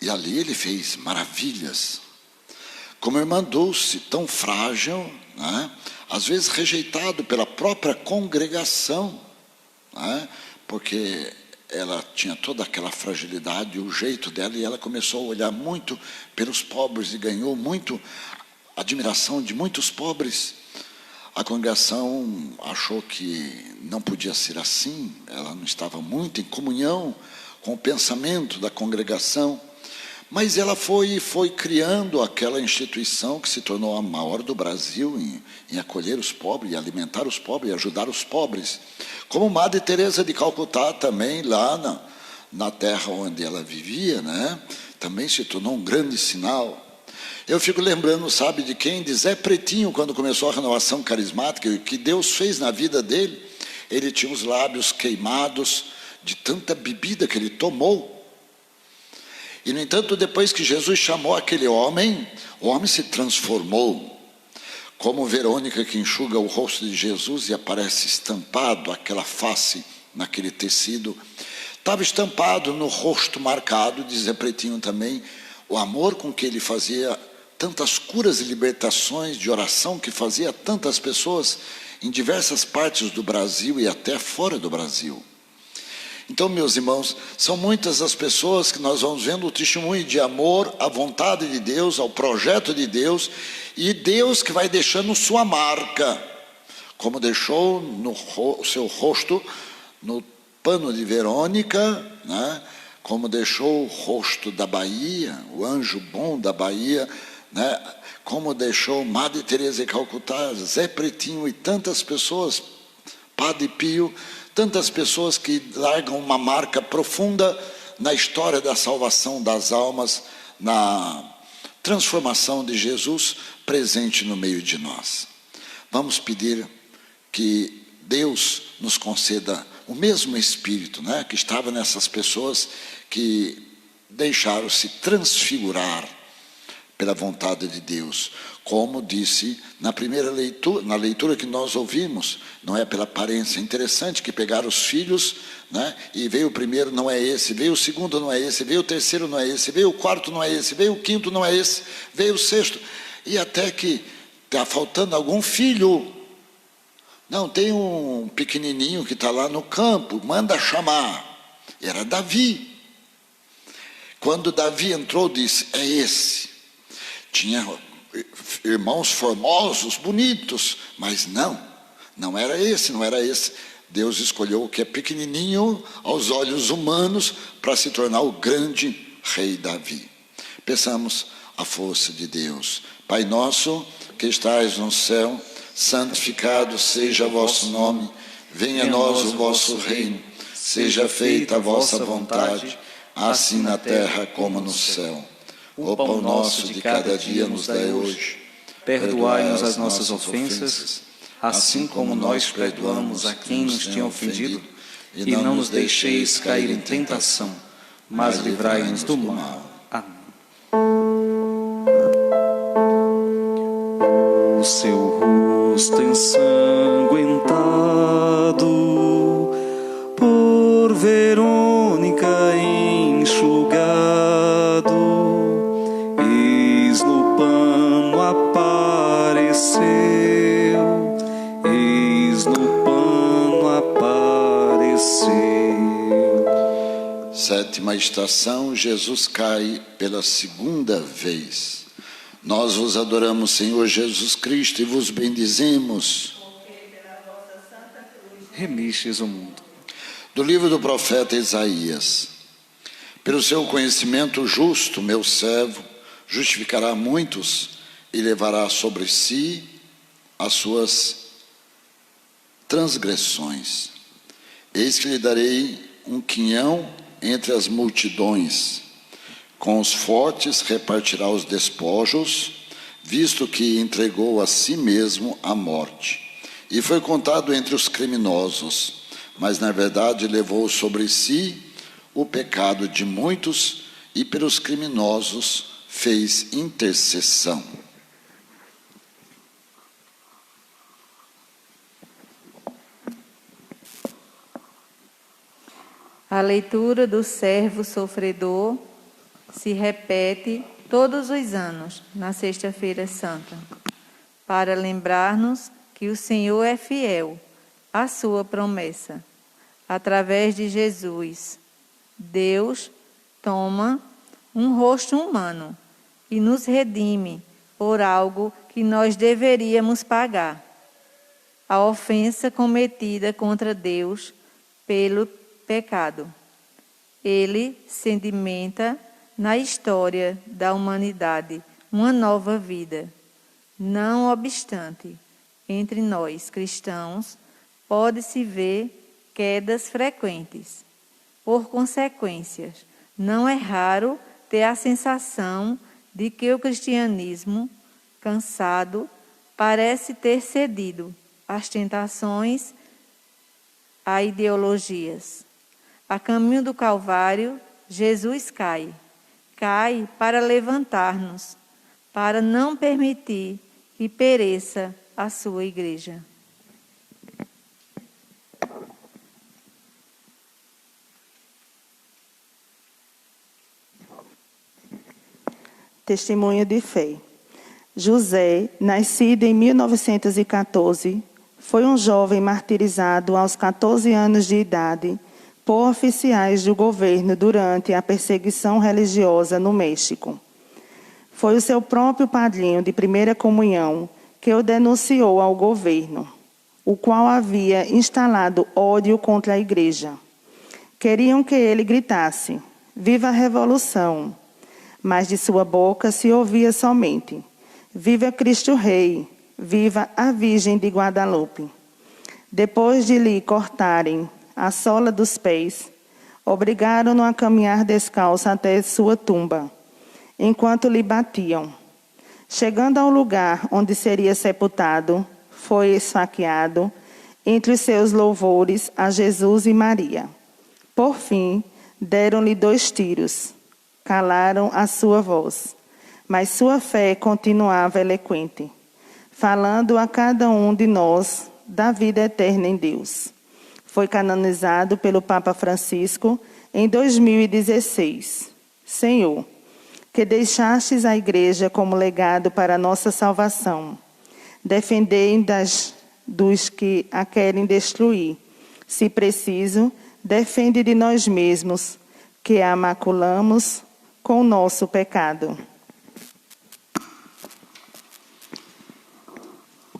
[SPEAKER 1] E ali ele fez maravilhas. Como a irmã Dulce, tão frágil, né? Às vezes rejeitado pela própria congregação, né? Porque ela tinha toda aquela fragilidade, o jeito dela, e ela começou a olhar muito pelos pobres e ganhou muito admiração de muitos pobres. A congregação achou que não podia ser assim, ela não estava muito em comunhão com o pensamento da congregação, mas ela foi criando aquela instituição que se tornou a maior do Brasil em acolher os pobres, e alimentar os pobres, e ajudar os pobres. Como Madre Teresa de Calcutá também, lá na terra onde ela vivia, né? Também se tornou um grande sinal. Eu fico lembrando, sabe de quem? De Zé Pretinho, quando começou a renovação carismática, o que Deus fez na vida dele. Ele tinha os lábios queimados de tanta bebida que ele tomou. E, no entanto, depois que Jesus chamou aquele homem, o homem se transformou. Como Verônica, que enxuga o rosto de Jesus e aparece estampado aquela face naquele tecido. Estava estampado no rosto marcado, de Zé Pretinho também, o amor com que ele fazia tantas curas e libertações de oração, que fazia tantas pessoas em diversas partes do Brasil e até fora do Brasil. Então, meus irmãos, são muitas as pessoas que nós vamos vendo o testemunho de amor à vontade de Deus, ao projeto de Deus, e Deus que vai deixando sua marca, como deixou o seu rosto no pano de Verônica, né? Como deixou o rosto da Bahia, o anjo bom da Bahia, né? Como deixou Madre Teresa de Calcutá, Zé Pretinho e tantas pessoas, Padre Pio, tantas pessoas que largam uma marca profunda na história da salvação das almas, na transformação de Jesus presente no meio de nós. Vamos pedir que Deus nos conceda o mesmo Espírito, né, que estava nessas pessoas que deixaram-se transfigurar pela vontade de Deus. Como disse na primeira leitura, na leitura que nós ouvimos, não é pela aparência. Interessante que pegaram os filhos, né, e veio o primeiro, não é esse, veio o segundo, não é esse, veio o terceiro, não é esse, veio o quarto, não é esse, veio o quinto, não é esse, veio o sexto, e até que está faltando algum filho. Não, tem um pequenininho que está lá no campo, manda chamar. Era Davi. Quando Davi entrou, disse, é esse. Tinha irmãos formosos, bonitos, mas não era esse, não era esse. Deus escolheu o que é pequenininho aos olhos humanos para se tornar o grande rei Davi. Peçamos a força de Deus. Pai nosso, que estais no céu, santificado seja o vosso nome, venha a nós o vosso reino, seja feita a vossa vontade, assim na terra como no céu. O pão nosso de cada dia nos dai hoje.
[SPEAKER 2] Perdoai-nos as nossas ofensas, assim como nós perdoamos a quem nos tem ofendido, e não nos deixeis cair em tentação, mas livrai-nos do mal. Amém.
[SPEAKER 5] O seu rosto ensanguentado, por Verônica enxugado, eis no pano apareceu, eis no pano apareceu.
[SPEAKER 1] Sétima estação, Jesus cai pela segunda vez. Nós vos adoramos, Senhor Jesus Cristo, e vos bendizemos.
[SPEAKER 2] Remistes o mundo.
[SPEAKER 1] Do livro do profeta Isaías. Pelo seu conhecimento justo, meu servo justificará muitos e levará sobre si as suas transgressões. Eis que lhe darei um quinhão entre as multidões. Com os fortes repartirá os despojos, visto que entregou a si mesmo à morte. E foi contado entre os criminosos, mas na verdade levou sobre si o pecado de muitos e pelos criminosos fez intercessão.
[SPEAKER 3] A leitura do servo sofredor se repete todos os anos, na Sexta-feira Santa, para lembrar-nos que o Senhor é fiel à sua promessa. Através de Jesus, Deus toma um rosto humano e nos redime por algo que nós deveríamos pagar. A ofensa cometida contra Deus pelo pecado. Ele sedimenta na história da humanidade uma nova vida. Não obstante, entre nós cristãos, pode-se ver quedas frequentes. Por consequências, não é raro ter a sensação de que o cristianismo, cansado, parece ter cedido às tentações, a ideologias. A caminho do Calvário, Jesus cai para levantar-nos, para não permitir que pereça a sua igreja.
[SPEAKER 4] Testemunho de fé. José, nascido em 1914, foi um jovem martirizado aos 14 anos de idade por oficiais do governo durante a perseguição religiosa no México. Foi o seu próprio padrinho de primeira comunhão que o denunciou ao governo, o qual havia instalado ódio contra a igreja. Queriam que ele gritasse, "Viva a Revolução!", mas de sua boca se ouvia somente, "Viva Cristo Rei! Viva a Virgem de Guadalupe!". Depois de lhe cortarem a sola dos pés, obrigaram-no a caminhar descalço até sua tumba. enquanto lhe batiam. Chegando ao lugar onde seria sepultado, foi esfaqueado entre os seus louvores a Jesus e Maria. Por fim, deram-lhe 2 tiros. Calaram a sua voz, mas sua fé continuava eloquente, falando a cada um de nós da vida eterna em Deus. Foi canonizado pelo Papa Francisco em 2016. Senhor, que deixastes a Igreja como legado para a nossa salvação, defendei dos que a querem destruir. Se preciso, defende de nós mesmos, que a maculamos com o nosso pecado.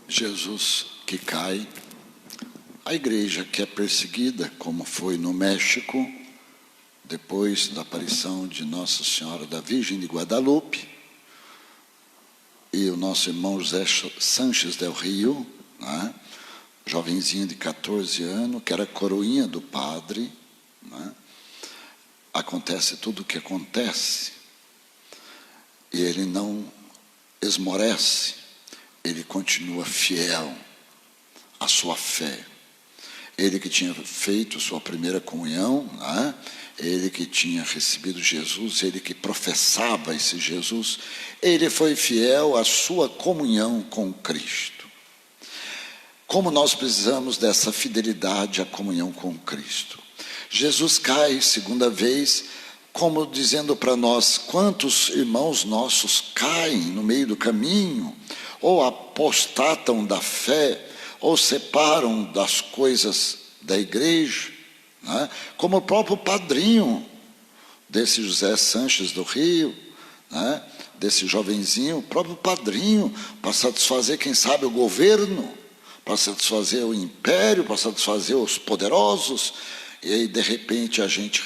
[SPEAKER 1] Jesus que cai, a igreja que é perseguida, como foi no México, depois da aparição de Nossa Senhora da Virgem de Guadalupe, e o nosso irmão José Sanches del Rio, né, jovenzinho de 14 anos, que era coroinha do padre, né, acontece tudo o que acontece, e ele não esmorece, ele continua fiel à sua fé. Ele que tinha feito sua primeira comunhão, né? Ele que tinha recebido Jesus, ele que professava esse Jesus, ele foi fiel à sua comunhão com Cristo. Como nós precisamos dessa fidelidade à comunhão com Cristo. Jesus cai segunda vez, como dizendo para nós, quantos irmãos nossos caem no meio do caminho, ou apostatam da fé, ou separam das coisas da igreja, né? Como o próprio padrinho desse José Sanches do Rio, né? Desse jovenzinho, o próprio padrinho, para satisfazer, quem sabe, o governo, para satisfazer o império, para satisfazer os poderosos, e aí de repente a gente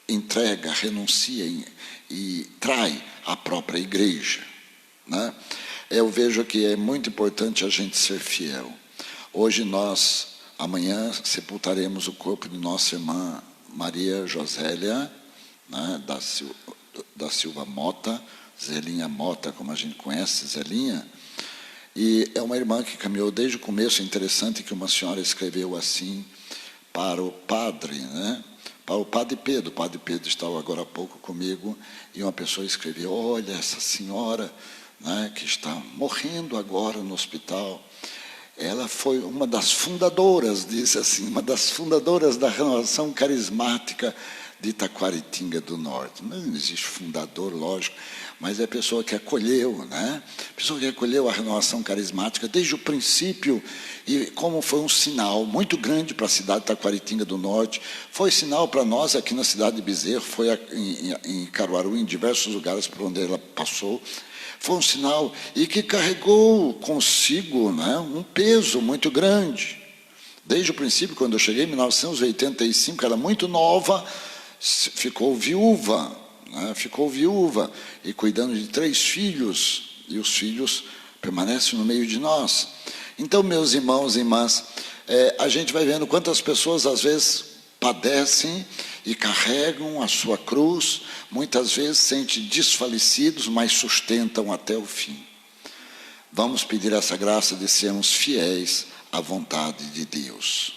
[SPEAKER 1] entrega, renuncia e trai a própria igreja, né? Eu vejo que é muito importante a gente ser fiel. Hoje nós, amanhã, sepultaremos o corpo de nossa irmã Maria Josélia, né, da Silva Mota, Zelinha Mota, como a gente conhece, Zelinha. E é uma irmã que caminhou desde o começo. É interessante que uma senhora escreveu assim para o padre, né? Para o padre Pedro. O padre Pedro estava agora há pouco comigo, e uma pessoa escreveu, olha, essa senhora, né, que está morrendo agora no hospital, ela foi uma das fundadoras, diz assim, uma das fundadoras da renovação carismática de Taquaritinga do Norte. Não existe fundador, lógico, mas é a pessoa que acolheu, né? A pessoa que acolheu a renovação carismática desde o princípio, e como foi um sinal muito grande para a cidade de Taquaritinga do Norte, foi sinal para nós aqui na cidade de Bezerro, foi em Caruaru, em diversos lugares por onde ela passou. Foi um sinal, e que carregou consigo, né, um peso muito grande. Desde o princípio, quando eu cheguei em 1985, era muito nova, ficou viúva, né, e cuidando de 3 filhos, e os filhos permanecem no meio de nós. Então, meus irmãos e irmãs, a gente vai vendo quantas pessoas às vezes padecem e carregam a sua cruz, muitas vezes sentem desfalecidos, mas sustentam até o fim. Vamos pedir essa graça de sermos fiéis à vontade de Deus.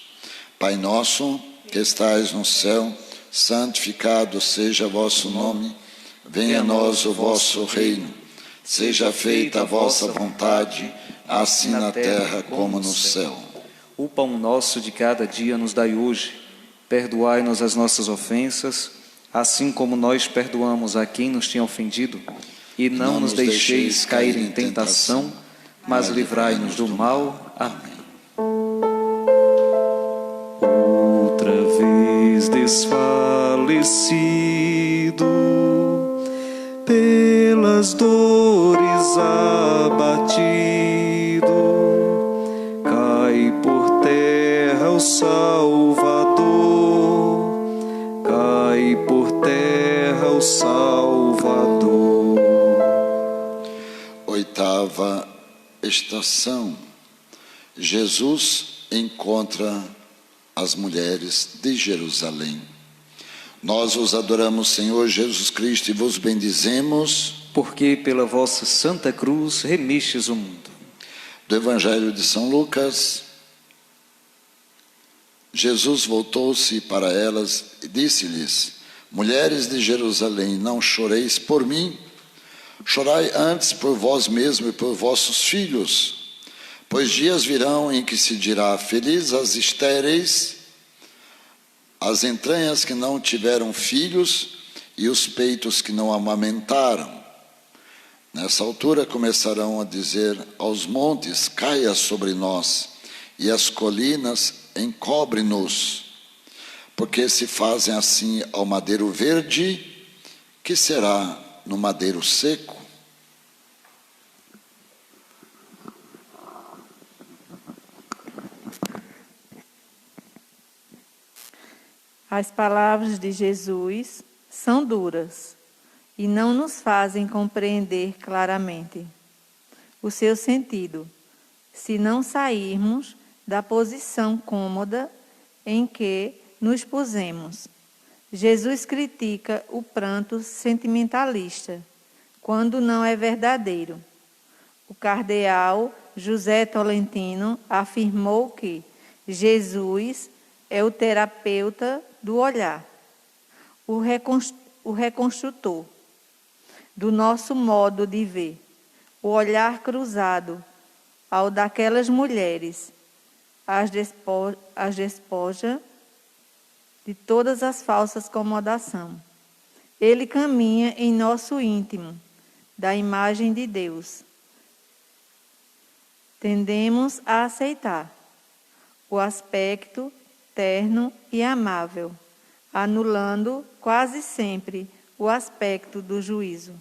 [SPEAKER 1] Pai nosso, que estais no céu, santificado seja o vosso nome, venha a nós o vosso reino, seja feita a vossa vontade, assim na terra como no céu.
[SPEAKER 2] O pão nosso de cada dia nos dai hoje. Perdoai-nos as nossas ofensas, assim como nós perdoamos a quem nos tinha ofendido. E não nos deixeis cair em tentação, mas livrai-nos do mal. Amém.
[SPEAKER 5] Outra vez desfalecido, pelas dores abatido, cai por terra o Salvador, cai por terra o Salvador.
[SPEAKER 1] Oitava estação. Jesus encontra as mulheres de Jerusalém. Nós vos adoramos, Senhor Jesus Cristo, e vos bendizemos,
[SPEAKER 2] porque pela vossa santa cruz remistes o mundo.
[SPEAKER 1] Do Evangelho de São Lucas. Jesus voltou-se para elas e disse-lhes: mulheres de Jerusalém, não choreis por mim, chorai antes por vós mesmos e por vossos filhos, pois dias virão em que se dirá: felizes as estéreis, as entranhas que não tiveram filhos e os peitos que não amamentaram. Nessa altura começarão a dizer aos montes: caia sobre nós, e às colinas: encobre-nos. Porque se fazem assim ao madeiro verde, que será no madeiro seco?
[SPEAKER 3] As palavras de Jesus são duras e não nos fazem compreender claramente o seu sentido, se não sairmos da posição cômoda em que nos pusemos. Jesus critica o pranto sentimentalista, quando não é verdadeiro. O cardeal José Tolentino afirmou que Jesus é o terapeuta do olhar, o reconstrutor do nosso modo de ver, o olhar cruzado ao daquelas mulheres, as despoja de todas as falsas acomodações. Ele caminha em nosso íntimo, da imagem de Deus. Tendemos a aceitar o aspecto terno e amável, anulando quase sempre o aspecto do juízo.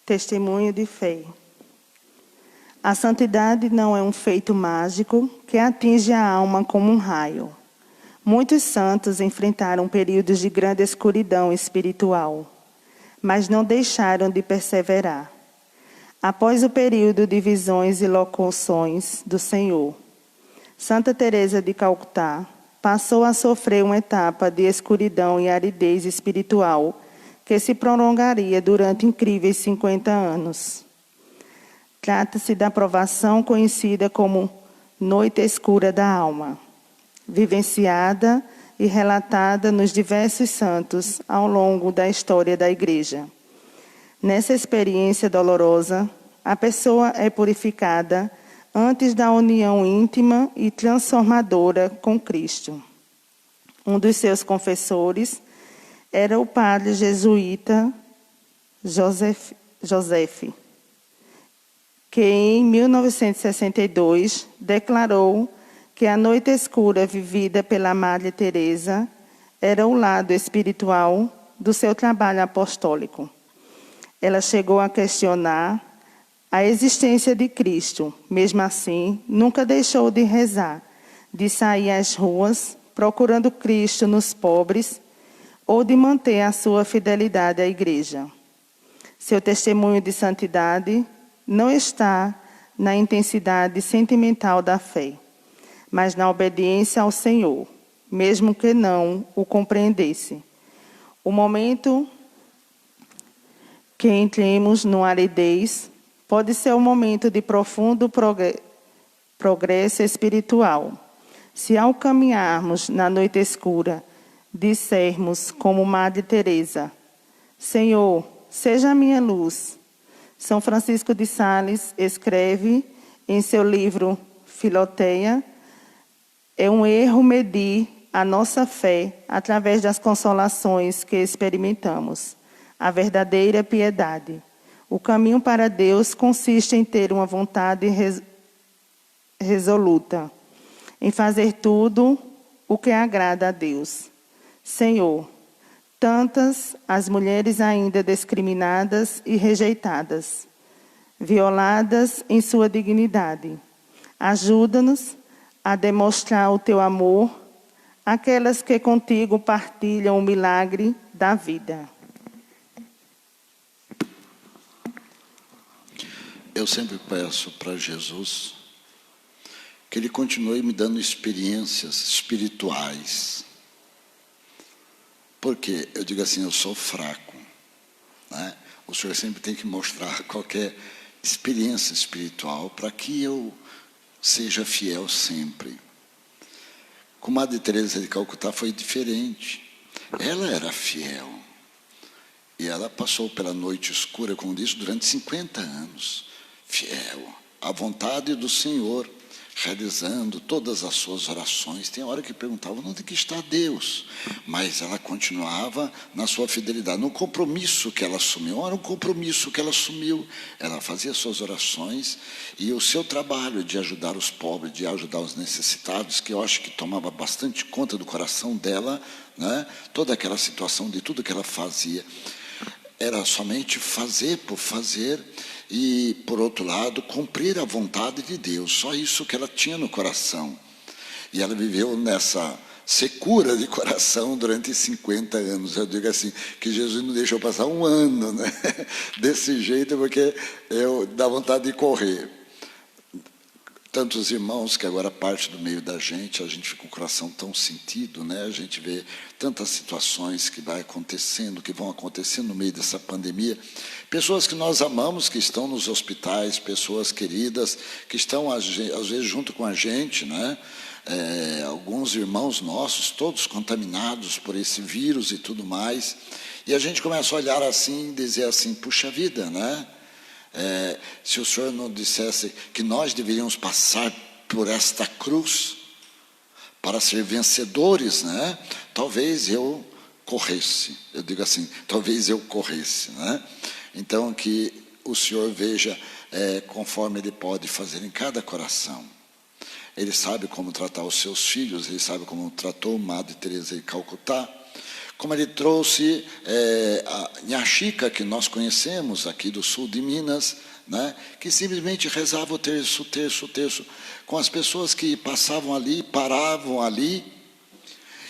[SPEAKER 4] Testemunho de fé. A santidade não é um feito mágico que atinge a alma como um raio. Muitos santos enfrentaram períodos de grande escuridão espiritual, mas não deixaram de perseverar. Após o período de visões e locuções do Senhor, Santa Teresa de Calcutá passou a sofrer uma etapa de escuridão e aridez espiritual que se prolongaria durante incríveis 50 anos. Trata-se da provação conhecida como noite escura da alma, vivenciada e relatada nos diversos santos ao longo da história da Igreja. Nessa experiência dolorosa, a pessoa é purificada antes da união íntima e transformadora com Cristo. Um dos seus confessores era o padre jesuíta Joseph, que em 1962 declarou que a noite escura vivida pela Madre Teresa era o lado espiritual do seu trabalho apostólico. Ela chegou a questionar a existência de Cristo. Mesmo assim, nunca deixou de rezar, de sair às ruas procurando Cristo nos pobres ou de manter a sua fidelidade à Igreja. Seu testemunho de santidade não está na intensidade sentimental da fé, mas na obediência ao Senhor, mesmo que não o compreendesse. O momento que entremos no aridez pode ser um momento de profundo progresso espiritual. Se ao caminharmos na noite escura, dissermos como Madre Teresa: Senhor, seja a minha luz. São Francisco de Sales escreve em seu livro Filoteia: é um erro medir a nossa fé através das consolações que experimentamos. A verdadeira piedade. O caminho para Deus consiste em ter uma vontade resoluta, em fazer tudo o que agrada a Deus. Senhor, tantas as mulheres ainda discriminadas e rejeitadas, violadas em sua dignidade. Ajuda-nos a demonstrar o teu amor àquelas que contigo partilham o milagre da vida.
[SPEAKER 1] Eu sempre peço para Jesus que Ele continue me dando experiências espirituais. Porque eu digo assim, eu sou fraco, né? O Senhor sempre tem que mostrar qualquer experiência espiritual para que eu seja fiel sempre. Com Madre Teresa de Calcutá foi diferente. Ela era fiel. E ela passou pela noite escura, como disse, durante 50 anos. Fiel à vontade do Senhor, realizando todas as suas orações. Tem hora que perguntava, onde que está Deus? Mas ela continuava na sua fidelidade, no compromisso que ela assumiu. Era um compromisso que ela assumiu. Ela fazia suas orações e o seu trabalho de ajudar os pobres, de ajudar os necessitados, que eu acho que tomava bastante conta do coração dela, né? Toda aquela situação de tudo que ela fazia. Era somente fazer por fazer e, por outro lado, cumprir a vontade de Deus. Só isso que ela tinha no coração. E ela viveu nessa secura de coração durante 50 anos. Eu digo assim, que Jesus não deixou passar um ano, né? Desse jeito, porque dá vontade de correr. Tantos irmãos que agora parte do meio da gente, a gente fica com o coração tão sentido, né? A gente vê tantas situações que vai acontecendo, que vão acontecendo no meio dessa pandemia. Pessoas que nós amamos, que estão nos hospitais, pessoas queridas, que estão às vezes junto com a gente, né? Alguns irmãos nossos, todos contaminados por esse vírus e tudo mais. E a gente começa a olhar assim e dizer assim, puxa vida, né? Se o Senhor não dissesse que nós deveríamos passar por esta cruz para ser vencedores, né? Talvez eu corresse. Eu digo assim, talvez eu corresse, né? Então que o Senhor veja conforme Ele pode fazer em cada coração. Ele sabe como tratar os seus filhos, Ele sabe como tratou Madre Teresa de Calcutá, como Ele trouxe a Inhaxica, que nós conhecemos aqui do sul de Minas, né, que simplesmente rezava o terço, com as pessoas que passavam ali, paravam ali,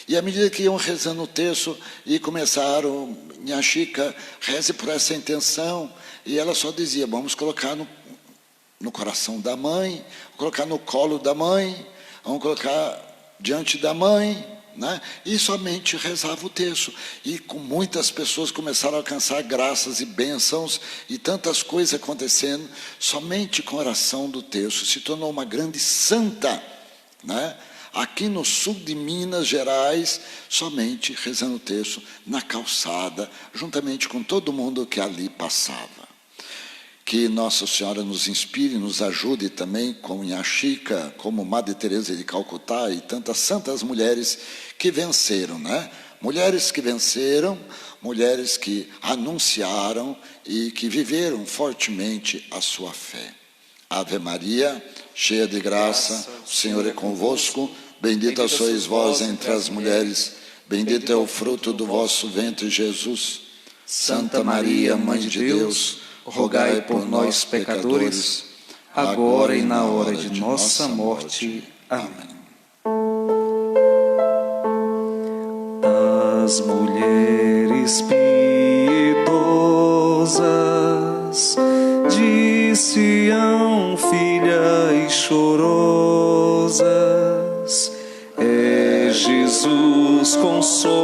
[SPEAKER 1] e à medida que iam rezando o terço, e começaram, Inhaxica, reze por essa intenção, e ela só dizia, vamos colocar no coração da mãe, colocar no colo da mãe, vamos colocar diante da mãe, né? E somente rezava o terço. E com muitas pessoas começaram a alcançar graças e bênçãos e tantas coisas acontecendo, somente com a oração do terço. Se tornou uma grande santa, né? Aqui no sul de Minas Gerais, somente rezando o terço na calçada, juntamente com todo mundo que ali passava. Que Nossa Senhora nos inspire, nos ajude também, como Inhaxica, como Madre Teresa de Calcutá e tantas santas mulheres que venceram, né? Mulheres que venceram, mulheres que anunciaram e que viveram fortemente a sua fé. Ave Maria, cheia de graça, o Senhor é convosco, bendita sois vós entre as mulheres, bendito é o fruto do vosso ventre, Jesus. Santa Maria, Mãe de Deus, rogai por nós, pecadores, agora e na hora de nossa morte. Amém.
[SPEAKER 5] As mulheres piedosas de Sião, filhas chorosas, é Jesus Consolador,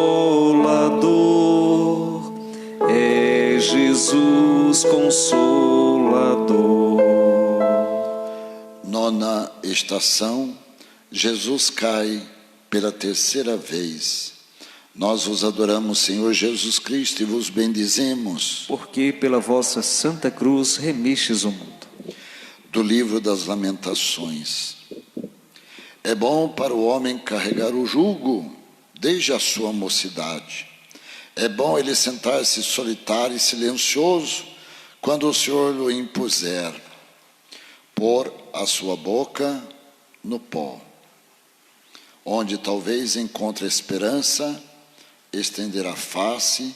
[SPEAKER 5] é Jesus Consolador.
[SPEAKER 1] Nona estação, Jesus cai pela terceira vez. Nós vos adoramos, Senhor Jesus Cristo, e vos bendizemos.
[SPEAKER 2] Porque pela vossa santa cruz remistes o mundo.
[SPEAKER 1] Do livro das Lamentações. É bom para o homem carregar o jugo desde a sua mocidade. É bom ele sentar-se solitário e silencioso quando o Senhor lhe impuser. Pôr a sua boca no pó, onde talvez encontre esperança, estender a face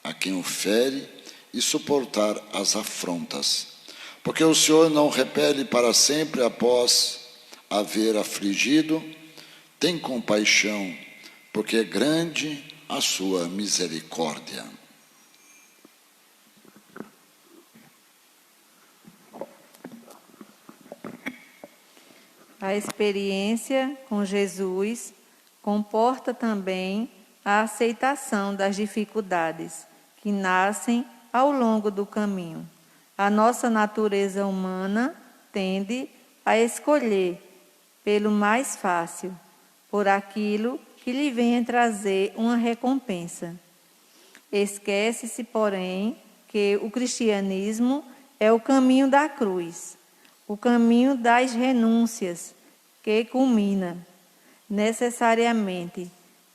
[SPEAKER 1] a quem o fere e suportar as afrontas. Porque o Senhor não repele para sempre após haver afligido, tem compaixão, porque é grande a sua misericórdia.
[SPEAKER 3] A experiência com Jesus comporta também a aceitação das dificuldades que nascem ao longo do caminho. A nossa natureza humana tende a escolher pelo mais fácil, por aquilo que lhe venha trazer uma recompensa. Esquece-se, porém, que o cristianismo é o caminho da cruz, o caminho das renúncias, que culmina necessariamente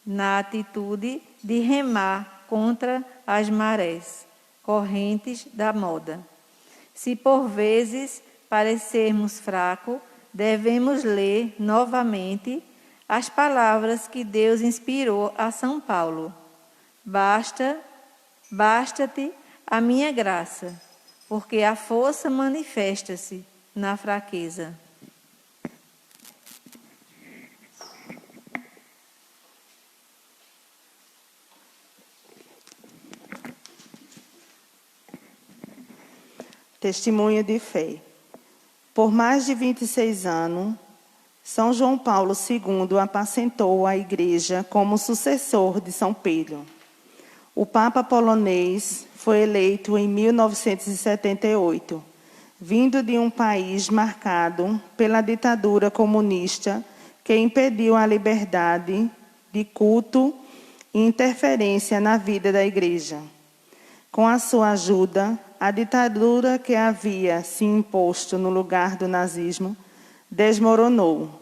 [SPEAKER 3] na atitude de remar contra as marés correntes da moda. Se por vezes parecermos fracos, devemos ler novamente as palavras que Deus inspirou a São Paulo. Basta-te a minha graça, porque a força manifesta-se na fraqueza.
[SPEAKER 4] Testemunho de fé. Por mais de 26 anos, São João Paulo II apacentou a Igreja como sucessor de São Pedro. O Papa polonês foi eleito em 1978, vindo de um país marcado pela ditadura comunista que impediu a liberdade de culto e interferência na vida da Igreja. Com a sua ajuda, a ditadura que havia se imposto no lugar do nazismo desmoronou.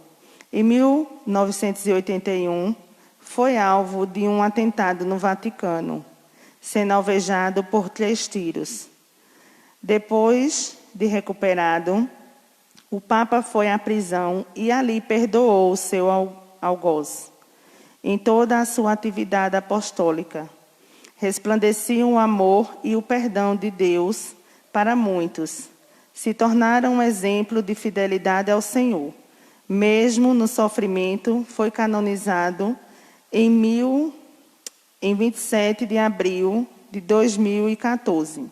[SPEAKER 4] Em 1981, foi alvo de um atentado no Vaticano, sendo alvejado por 3 tiros. Depois de recuperado, o Papa foi à prisão e ali perdoou o seu algoz. Em toda a sua atividade apostólica, resplandeciam o amor e o perdão de Deus para muitos. Se tornaram um exemplo de fidelidade ao Senhor. Mesmo no sofrimento, foi canonizado em 27 de abril de 2014.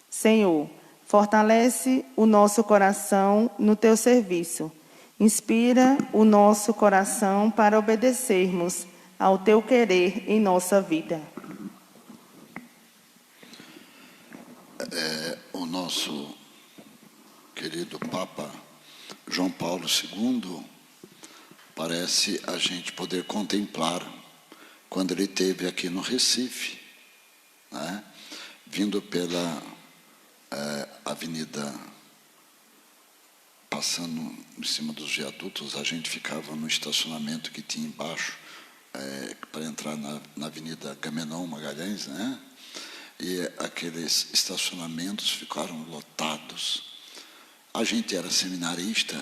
[SPEAKER 4] Senhor, fortalece o nosso coração no teu serviço. Inspira o nosso coração para obedecermos ao teu querer em nossa vida.
[SPEAKER 1] O nosso querido Papa João Paulo II, parece a gente poder contemplar quando ele esteve aqui no Recife, né? Vindo pela avenida, passando em cima dos viadutos, a gente ficava no estacionamento que tinha embaixo, para entrar na Avenida Gamenon Magalhães, né? E aqueles estacionamentos ficaram lotados. A gente era seminarista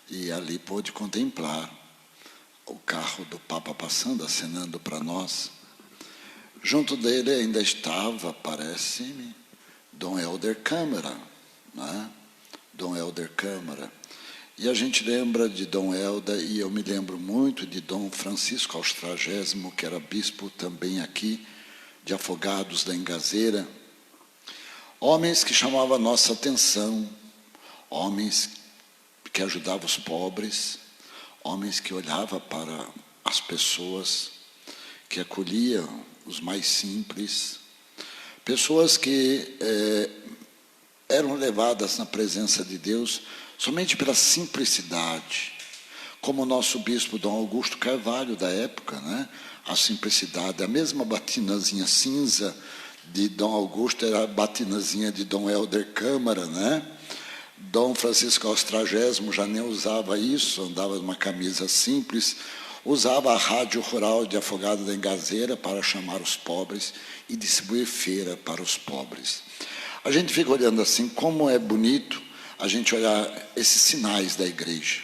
[SPEAKER 1] e ali pôde contemplar o carro do Papa passando, acenando para nós. Junto dele ainda estava, parece-me, Dom Helder Câmara, né? Dom Helder Câmara. E a gente lembra de Dom Helder, e eu me lembro muito de Dom Francisco Austragésimo, que era bispo também aqui, de Afogados da Engazeira, homens que chamavam a nossa atenção, homens que ajudavam os pobres, homens que olhavam para as pessoas, que acolhiam os mais simples, pessoas que eram levadas na presença de Deus somente pela simplicidade, como o nosso bispo Dom Augusto Carvalho da época, né? A simplicidade, a mesma batinazinha cinza de Dom Augusto era a batinazinha de Dom Helder Câmara, né? Dom Francisco Austragésimo já nem usava isso, andava numa camisa simples, usava a rádio rural de Afogado da Engazeira para chamar os pobres e distribuir feira para os pobres. A gente fica olhando assim, como é bonito a gente olhar esses sinais da igreja.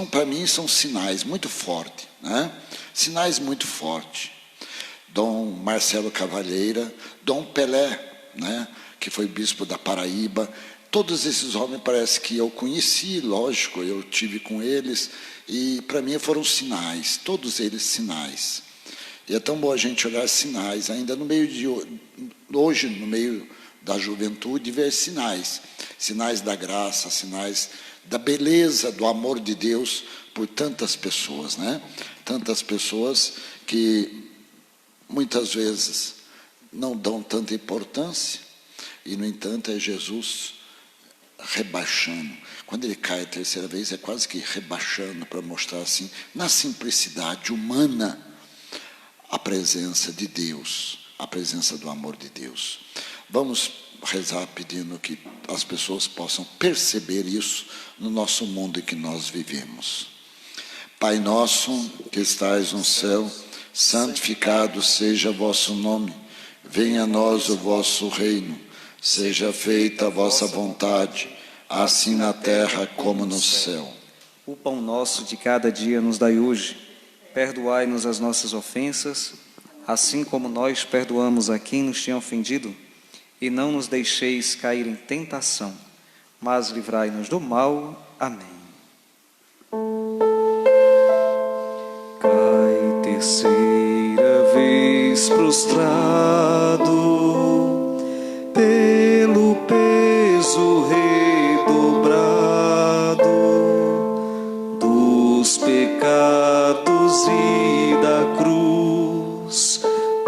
[SPEAKER 1] Para mim, são sinais muito fortes, né? Sinais muito fortes. Dom Marcelo Cavalheira, Dom Pelé, né? Que foi bispo da Paraíba. Todos esses homens parece que eu conheci, lógico, eu tive com eles, e para mim foram sinais, todos eles sinais. E é tão bom a gente olhar sinais, ainda no meio de hoje, no meio da juventude, ver sinais da graça, sinais da beleza do amor de Deus por tantas pessoas, né? Tantas pessoas que muitas vezes não dão tanta importância e, no entanto, é Jesus rebaixando. Quando ele cai a terceira vez, é quase que rebaixando para mostrar assim, na simplicidade humana, a presença de Deus, a presença do amor de Deus. Vamos rezar pedindo que as pessoas possam perceber isso no nosso mundo em que nós vivemos. Pai nosso que estais no céu, santificado seja vosso nome. Venha a nós o vosso reino. Seja feita a vossa vontade, assim na terra como no céu.
[SPEAKER 2] O pão nosso de cada dia nos dai hoje. Perdoai-nos as nossas ofensas, assim como nós perdoamos a quem nos tinha ofendido. E não nos deixeis cair em tentação, mas livrai-nos do mal. Amém.
[SPEAKER 5] Cai terceira vez prostrado, pelo peso redobrado dos pecados e da cruz,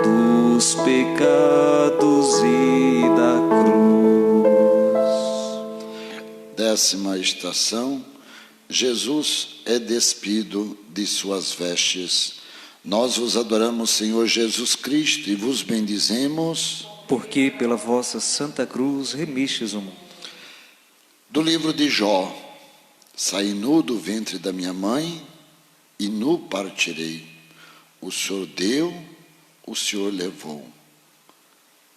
[SPEAKER 5] dos pecados e da cruz.
[SPEAKER 1] 10ª estação. Jesus é despido de suas vestes. Nós vos adoramos, Senhor Jesus Cristo, e vos bendizemos,
[SPEAKER 2] porque pela vossa santa cruz remistes o mundo.
[SPEAKER 1] Do livro de Jó. Saí nu do ventre da minha mãe, e nu partirei. O Senhor deu, o Senhor levou.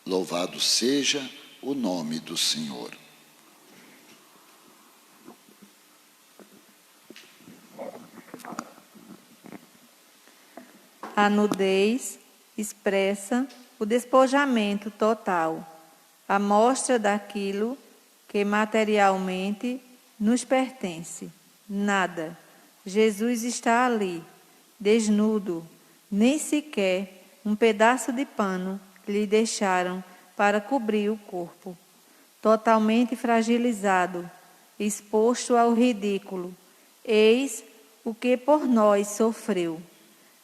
[SPEAKER 1] Louvado seja o nome do Senhor.
[SPEAKER 3] A nudez expressa o despojamento total, a mostra daquilo que materialmente nos pertence. Nada. Jesus está ali, desnudo, nem sequer um pedaço de pano lhe deixaram para cobrir o corpo. Totalmente fragilizado, exposto ao ridículo, eis o que por nós sofreu.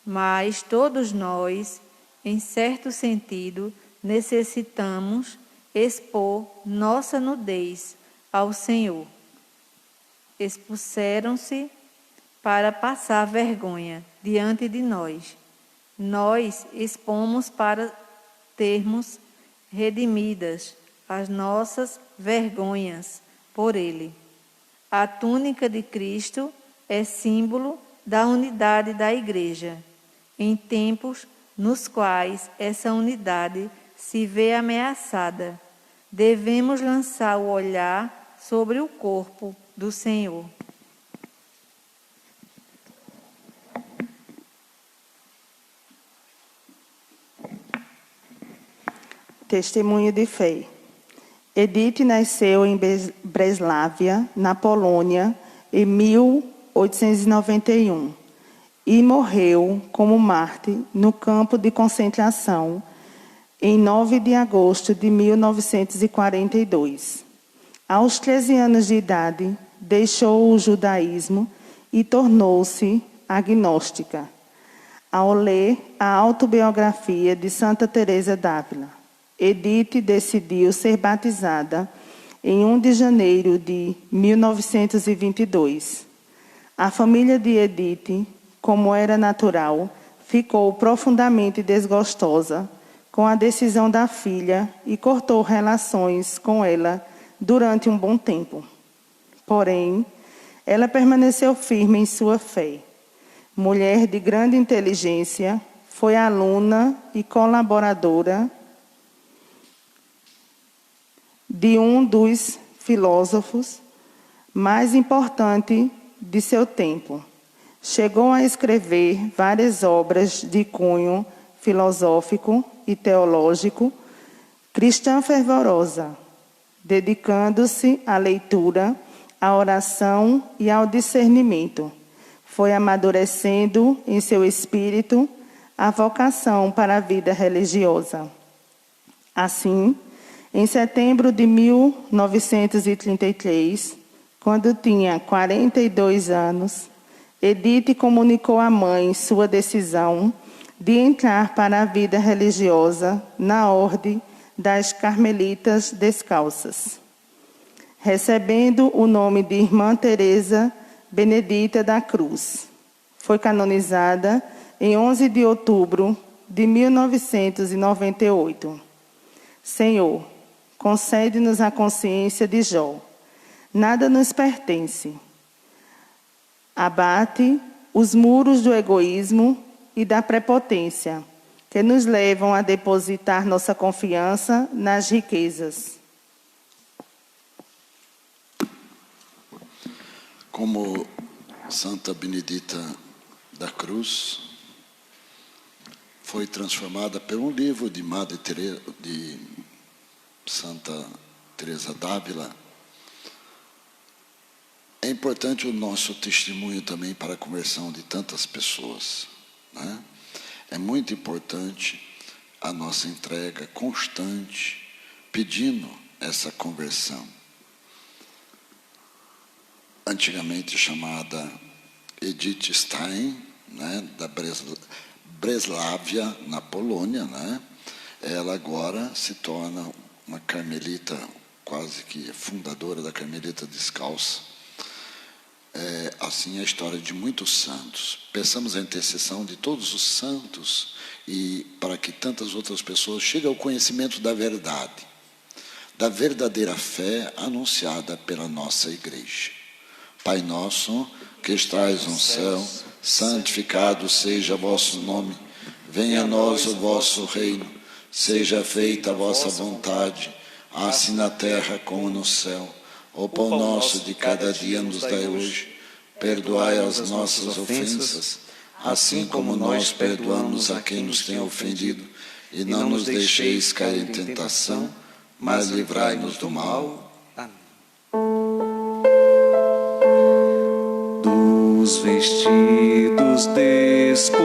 [SPEAKER 3] Mas todos nós, em certo sentido, necessitamos expor nossa nudez ao Senhor. Expuseram-se para passar vergonha diante de nós. Nós expomos para termos redimidas as nossas vergonhas por Ele. A túnica de Cristo é símbolo da unidade da Igreja, em tempos nos quais essa unidade se vê ameaçada. Devemos lançar o olhar sobre o corpo do Senhor.
[SPEAKER 4] Testemunho de fé. Edith nasceu em Breslávia, na Polônia, em 1891 e morreu como mártir no campo de concentração em 9 de agosto de 1942. Aos 13 anos de idade, deixou o judaísmo e tornou-se agnóstica, ao ler a autobiografia de Santa Teresa d'Ávila. Edith decidiu ser batizada em 1 de janeiro de 1922. A família de Edith, como era natural, ficou profundamente desgostosa com a decisão da filha e cortou relações com ela durante um bom tempo. Porém, ela permaneceu firme em sua fé. Mulher de grande inteligência, foi aluna e colaboradora de um dos filósofos mais importantes de seu tempo. Chegou a escrever várias obras de cunho filosófico e teológico, cristã fervorosa, dedicando-se à leitura, à oração e ao discernimento. Foi amadurecendo em seu espírito a vocação para a vida religiosa. Assim, em setembro de 1933, Quando tinha 42 anos, Edith comunicou à mãe sua decisão de entrar para a vida religiosa na Ordem das Carmelitas Descalças, recebendo o nome de Irmã Teresa Benedita da Cruz. Foi canonizada em 11 de outubro de 1998. Senhor, concede-nos a consciência de Jó. Nada nos pertence. Abate os muros do egoísmo e da prepotência, que nos levam a depositar nossa confiança nas riquezas.
[SPEAKER 1] Como Santa Benedita da Cruz foi transformada por um livro de Santa Teresa d'Ávila, é importante o nosso testemunho também para a conversão de tantas pessoas, né? É muito importante a nossa entrega constante, pedindo essa conversão. Antigamente chamada Edith Stein, né, da Breslávia, na Polônia, né? Ela agora se torna uma carmelita, quase que fundadora da Carmelita Descalça. Assim é a história de muitos santos. Peçamos a intercessão de todos os santos e para que tantas outras pessoas cheguem ao conhecimento da verdade, da verdadeira fé anunciada pela nossa Igreja. Pai nosso, que estais no céu, santificado seja vosso nome. Venha a nós o vosso reino. Seja feita a vossa vontade, assim na terra como no céu. O pão nosso de cada dia nos dai hoje. Perdoai as nossas ofensas, assim como nós perdoamos a quem nos tem ofendido. E não nos deixeis cair em tentação, mas livrai-nos do mal.
[SPEAKER 5] Amém. Dos vestidos despojado,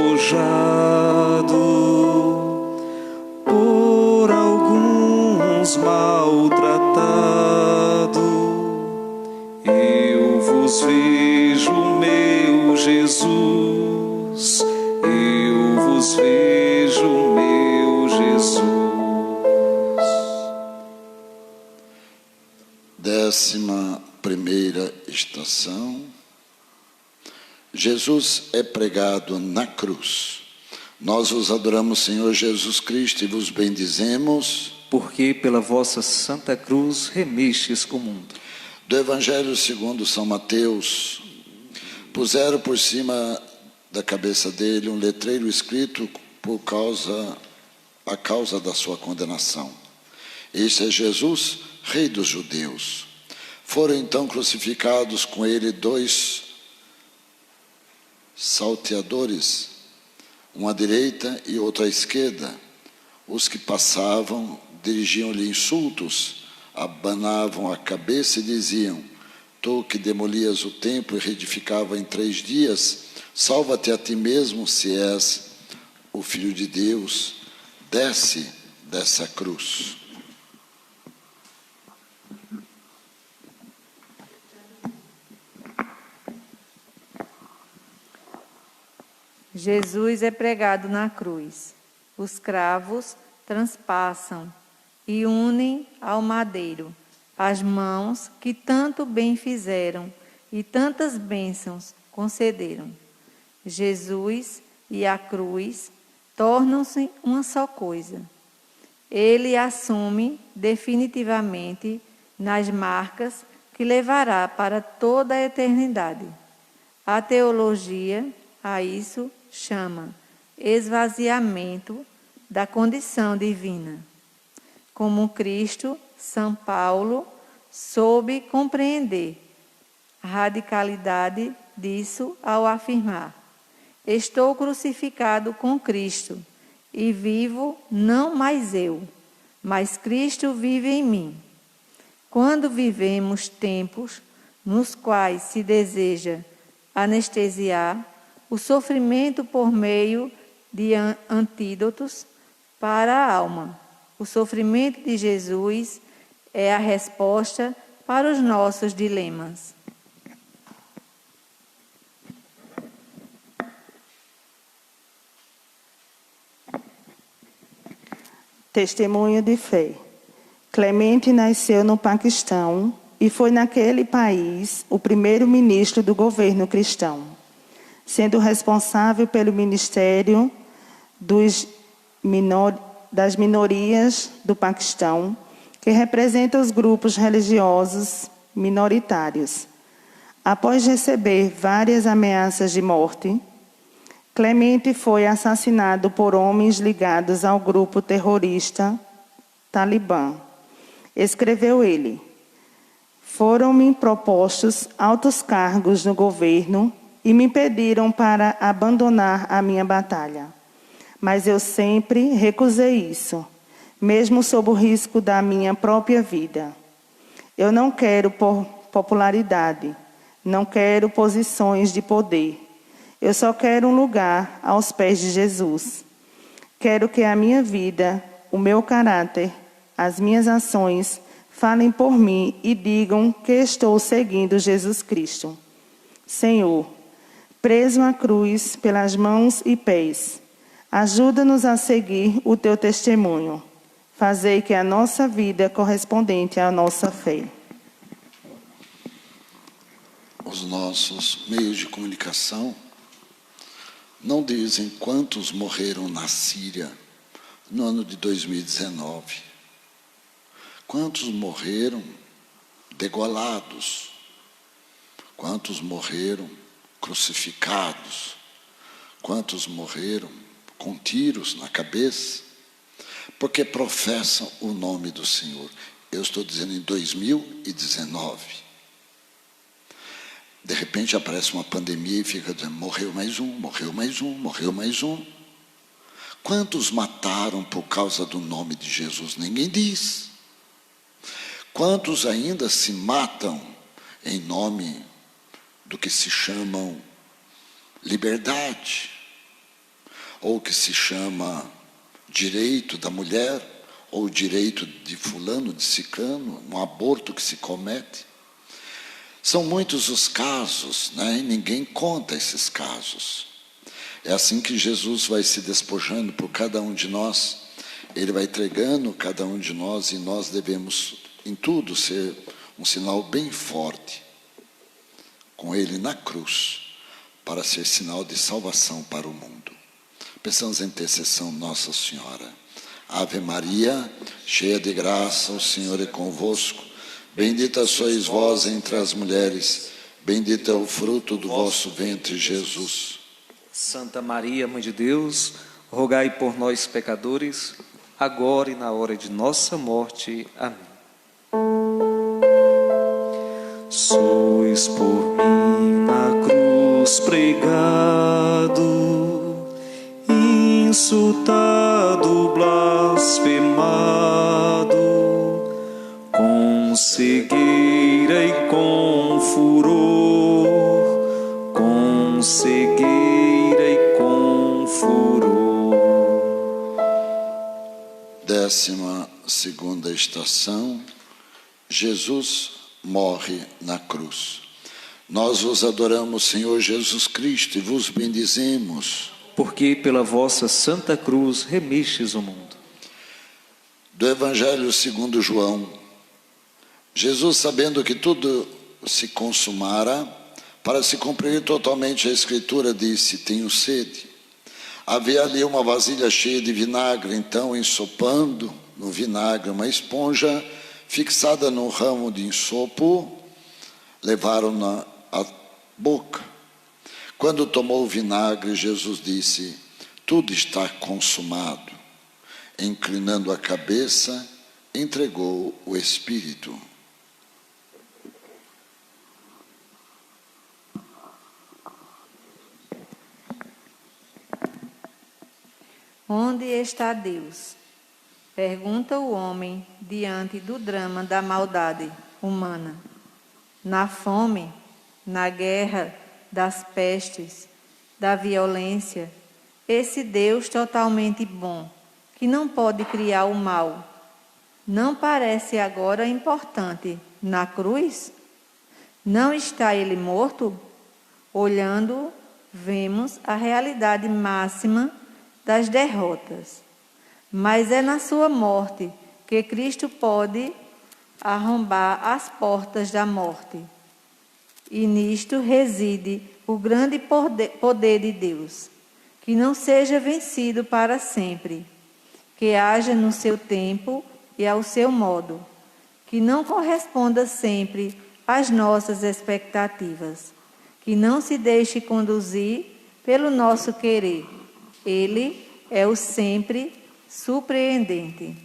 [SPEAKER 5] por alguns maltratado, eu vos vejo, meu Jesus, eu vos vejo, meu Jesus.
[SPEAKER 1] 11ª estação. Jesus é pregado na cruz. Nós vos adoramos, Senhor Jesus Cristo, e vos bendizemos,
[SPEAKER 2] porque pela vossa santa cruz remistes com o mundo.
[SPEAKER 1] Do Evangelho segundo São Mateus, puseram por cima da cabeça dele um letreiro escrito a causa da sua condenação. Este é Jesus, Rei dos Judeus. Foram então crucificados com ele 2 salteadores, um à direita e outro à esquerda. Os que passavam dirigiam-lhe insultos, abanavam a cabeça e diziam: tu que demolias o templo e reedificava em 3 dias, salva-te a ti mesmo, se és o Filho de Deus, desce dessa cruz.
[SPEAKER 3] Jesus é pregado na cruz. Os cravos transpassam e unem ao madeiro as mãos que tanto bem fizeram e tantas bênçãos concederam. Jesus e a cruz tornam-se uma só coisa. Ele assume definitivamente nas marcas que levará para toda a eternidade. A teologia a isso chama esvaziamento da condição divina. Como Cristo, São Paulo soube compreender a radicalidade disso ao afirmar: estou crucificado com Cristo e vivo não mais eu, mas Cristo vive em mim. Quando vivemos tempos nos quais se deseja anestesiar o sofrimento por meio de antídotos para a alma, o sofrimento de Jesus é a resposta para os nossos dilemas.
[SPEAKER 4] Testemunho de fé. Clemente nasceu no Paquistão e foi naquele país o primeiro-ministro do governo cristão, sendo responsável pelo ministério das minorias do Paquistão, que representa os grupos religiosos minoritários. Após receber várias ameaças de morte, Clemente foi assassinado por homens ligados ao grupo terrorista Talibã. Escreveu ele: foram-me propostos altos cargos no governo e me pediram para abandonar a minha batalha. Mas eu sempre recusei isso, mesmo sob o risco da minha própria vida. Eu não quero popularidade, não quero posições de poder. Eu só quero um lugar aos pés de Jesus. Quero que a minha vida, o meu caráter, as minhas ações falem por mim e digam que estou seguindo Jesus Cristo. Senhor, preso à cruz pelas mãos e pés, ajuda-nos a seguir o teu testemunho. Fazei que a nossa vida correspondente à nossa fé.
[SPEAKER 1] Os nossos meios de comunicação não dizem quantos morreram na Síria no ano de 2019. Quantos morreram degolados? Quantos morreram crucificados? Quantos morreram com tiros na cabeça? Porque professam o nome do Senhor. Eu estou dizendo em 2019. De repente aparece uma pandemia e fica dizendo, morreu mais um, morreu mais um, morreu mais um. Quantos mataram por causa do nome de Jesus? Ninguém diz. Quantos ainda se matam em nome do que se chamam liberdade, ou que se chama direito da mulher, ou direito de fulano, de ciclano, um aborto que se comete? São muitos os casos, né? E ninguém conta esses casos. É assim que Jesus vai se despojando por cada um de nós. Ele vai entregando cada um de nós e nós devemos, em tudo, ser um sinal bem forte com Ele na cruz, para ser sinal de salvação para o mundo. Pensamos em intercessão Nossa Senhora. Ave Maria, cheia de graça, o Senhor é convosco. Bendita sois vós entre as mulheres, bendito é o fruto do vosso ventre, Jesus.
[SPEAKER 5] Santa Maria, Mãe de Deus, rogai por nós, pecadores, agora e na hora de nossa morte. Amém. Sois por mim na cruz pregado, insultado, blasfemado, com cegueira e com furor, com cegueira e com furor.
[SPEAKER 1] 12ª estação, Jesus morre na cruz. Nós vos adoramos, Senhor Jesus Cristo, e vos bendizemos.
[SPEAKER 5] Porque pela vossa santa cruz remistes o mundo.
[SPEAKER 1] Do Evangelho segundo João. Jesus, sabendo que tudo se consumara, para se cumprir totalmente a Escritura, disse, tenho sede. Havia ali uma vasilha cheia de vinagre, então, ensopando no vinagre uma esponja, fixada num ramo de ensopo, levaram-na à boca. Quando tomou o vinagre, Jesus disse, tudo está consumado. Inclinando a cabeça, entregou o Espírito.
[SPEAKER 3] Onde está Deus? Pergunta o homem diante do drama da maldade humana. Na fome, na guerra, das pestes, da violência, esse Deus totalmente bom, que não pode criar o mal, não parece agora importante na cruz? Não está ele morto? Olhando, vemos a realidade máxima das derrotas. mas é na sua morte que Cristo pode arrombar as portas da morte. E nisto reside o grande poder de Deus, que não seja vencido para sempre, que haja no seu tempo e ao seu modo, que não corresponda sempre às nossas expectativas, que não se deixe conduzir pelo nosso querer. Ele é o sempre surpreendente.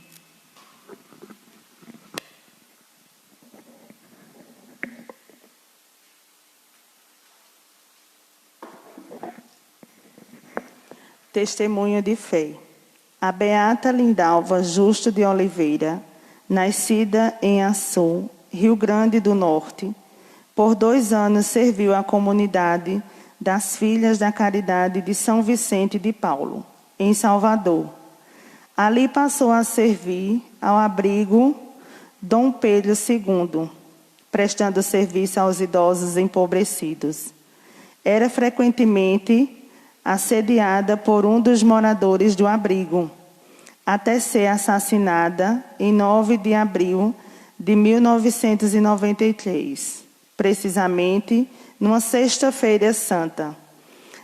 [SPEAKER 4] Testemunho de fé. A beata Lindalva Justo de Oliveira, nascida em Açu, Rio Grande do Norte, por 2 anos serviu a comunidade das Filhas da Caridade de São Vicente de Paulo, em Salvador. Ali passou a servir ao abrigo Dom Pedro II, prestando serviço aos idosos empobrecidos. Era frequentemente assediada por um dos moradores do abrigo, até ser assassinada em 9 de abril de 1993, precisamente numa sexta-feira santa.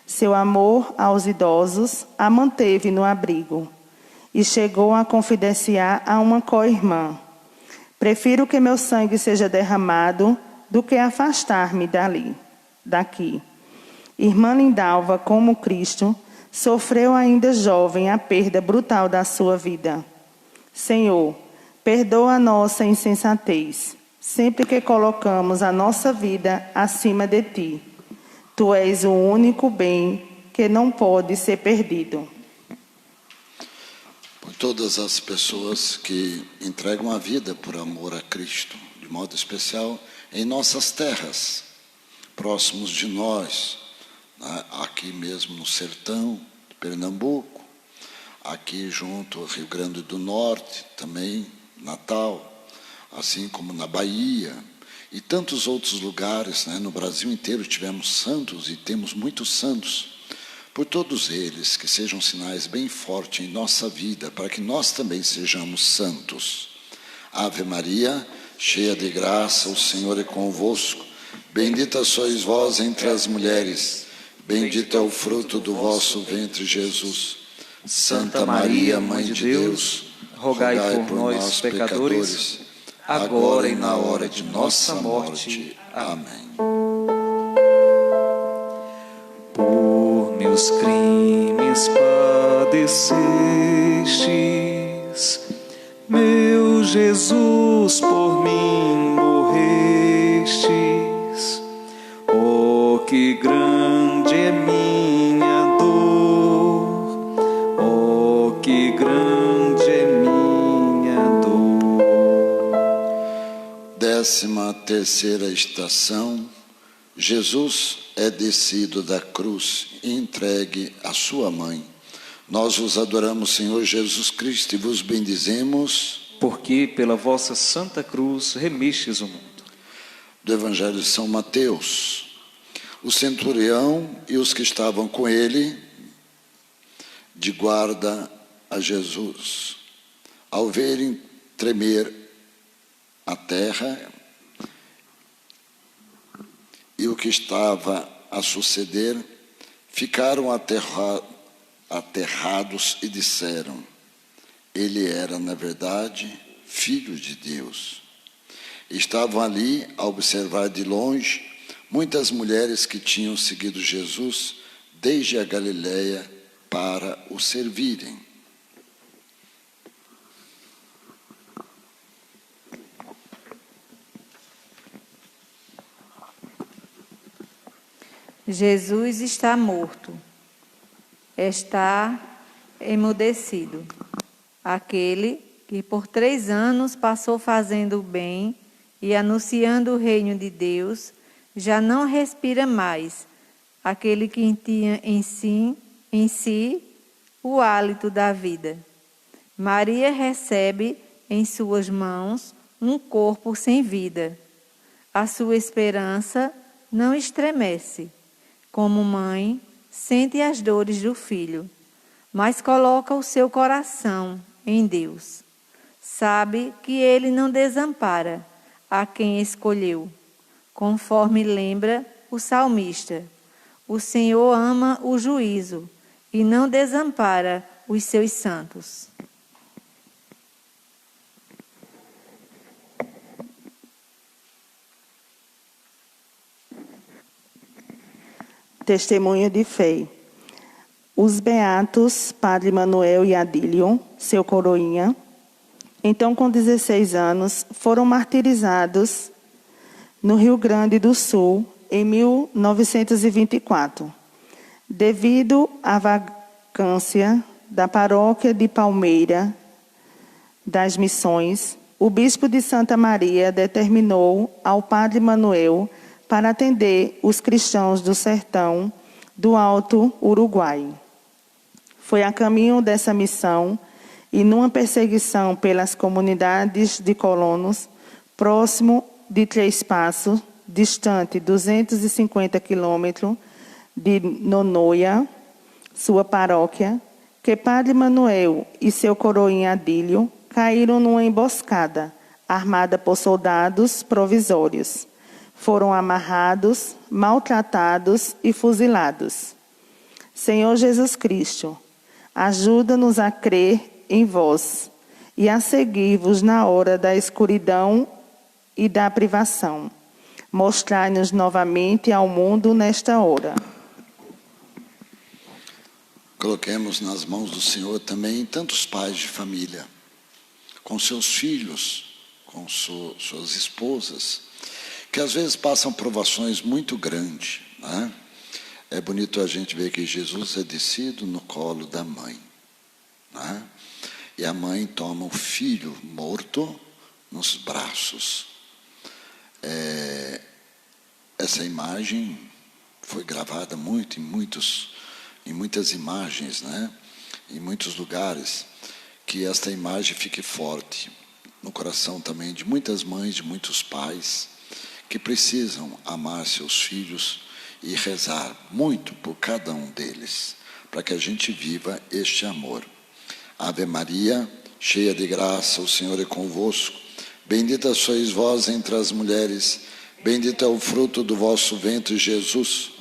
[SPEAKER 4] Seu amor aos idosos a manteve no abrigo e chegou a confidenciar a uma co-irmã: prefiro que meu sangue seja derramado do que afastar-me daqui. Irmã Lindalva, como Cristo, sofreu ainda jovem a perda brutal da sua vida. Senhor, perdoa a nossa insensatez, sempre que colocamos a nossa vida acima de Ti. Tu és o único bem que não pode ser perdido.
[SPEAKER 1] Por todas as pessoas que entregam a vida por amor a Cristo, de modo especial em nossas terras, próximos de nós, aqui mesmo no sertão de Pernambuco, aqui junto ao Rio Grande do Norte, também Natal, assim como na Bahia e tantos outros lugares, no Brasil inteiro tivemos santos e temos muitos santos. Por todos eles, que sejam sinais bem fortes em nossa vida, para que nós também sejamos santos. Ave Maria, cheia de graça, o Senhor é convosco. Bendita sois vós entre as mulheres, bendito é o fruto do vosso ventre, Jesus. Santa Maria, Mãe de Deus, rogai por nós, pecadores, agora e na hora de nossa morte. Amém.
[SPEAKER 5] Por meus crimes padecestes, meu Jesus, por mim morrestes. Oh, que grande é minha dor, oh, que grande é minha dor.
[SPEAKER 1] 13ª estação. Jesus é descido da cruz e entregue à sua mãe. Nós vos adoramos, Senhor Jesus Cristo, e vos bendizemos,
[SPEAKER 5] porque pela vossa santa cruz remistes o mundo.
[SPEAKER 1] Do Evangelho de São Mateus. O centurião e os que estavam com ele, de guarda a Jesus, ao verem tremer a terra e o que estava a suceder, ficaram aterrados e disseram: ele era, na verdade, filho de Deus. Estavam ali a observar de longe muitas mulheres que tinham seguido Jesus desde a Galileia para o servirem.
[SPEAKER 3] Jesus está morto, está emudecido. Aquele que por 3 anos passou fazendo o bem e anunciando o reino de Deus, já não respira mais. Aquele que tinha em si o hálito da vida. Maria recebe em suas mãos um corpo sem vida. A sua esperança não estremece. Como mãe, sente as dores do filho, mas coloca o seu coração em Deus. Sabe que Ele não desampara a quem escolheu, conforme lembra o salmista. O Senhor ama o juízo e não desampara os seus santos.
[SPEAKER 4] Testemunho de fé. Os beatos Padre Manuel e Adílio, seu coroinha, então com 16 anos, foram martirizados no Rio Grande do Sul em 1924, devido à vacância da paróquia de Palmeira das Missões. O bispo de Santa Maria determinou ao Padre Manuel para atender os cristãos do sertão do Alto Uruguai. Foi a caminho dessa missão e numa perseguição pelas comunidades de colonos, próximo de Três Passos, distante 250 quilômetros de Nonoia, sua paróquia, que Padre Manuel e seu coroinha Adílio caíram numa emboscada, armada por soldados provisórios. Foram amarrados, maltratados e fuzilados. Senhor Jesus Cristo, ajuda-nos a crer em vós e a seguir-vos na hora da escuridão e da privação. Mostrai-nos novamente ao mundo nesta hora.
[SPEAKER 1] Coloquemos nas mãos do Senhor também tantos pais de família, com seus filhos, com suas esposas, que às vezes passam provações muito grandes, né? É bonito a gente ver que Jesus é descido no colo da mãe, né? E a mãe toma o filho morto nos braços. Essa imagem foi gravada muito em muitas imagens, né? Em muitos lugares, que esta imagem fique forte no coração também de muitas mães, de muitos pais, que precisam amar seus filhos e rezar muito por cada um deles, para que a gente viva este amor. Ave Maria, cheia de graça, o Senhor é convosco. Bendita sois vós entre as mulheres, bendito é o fruto do vosso ventre, Jesus.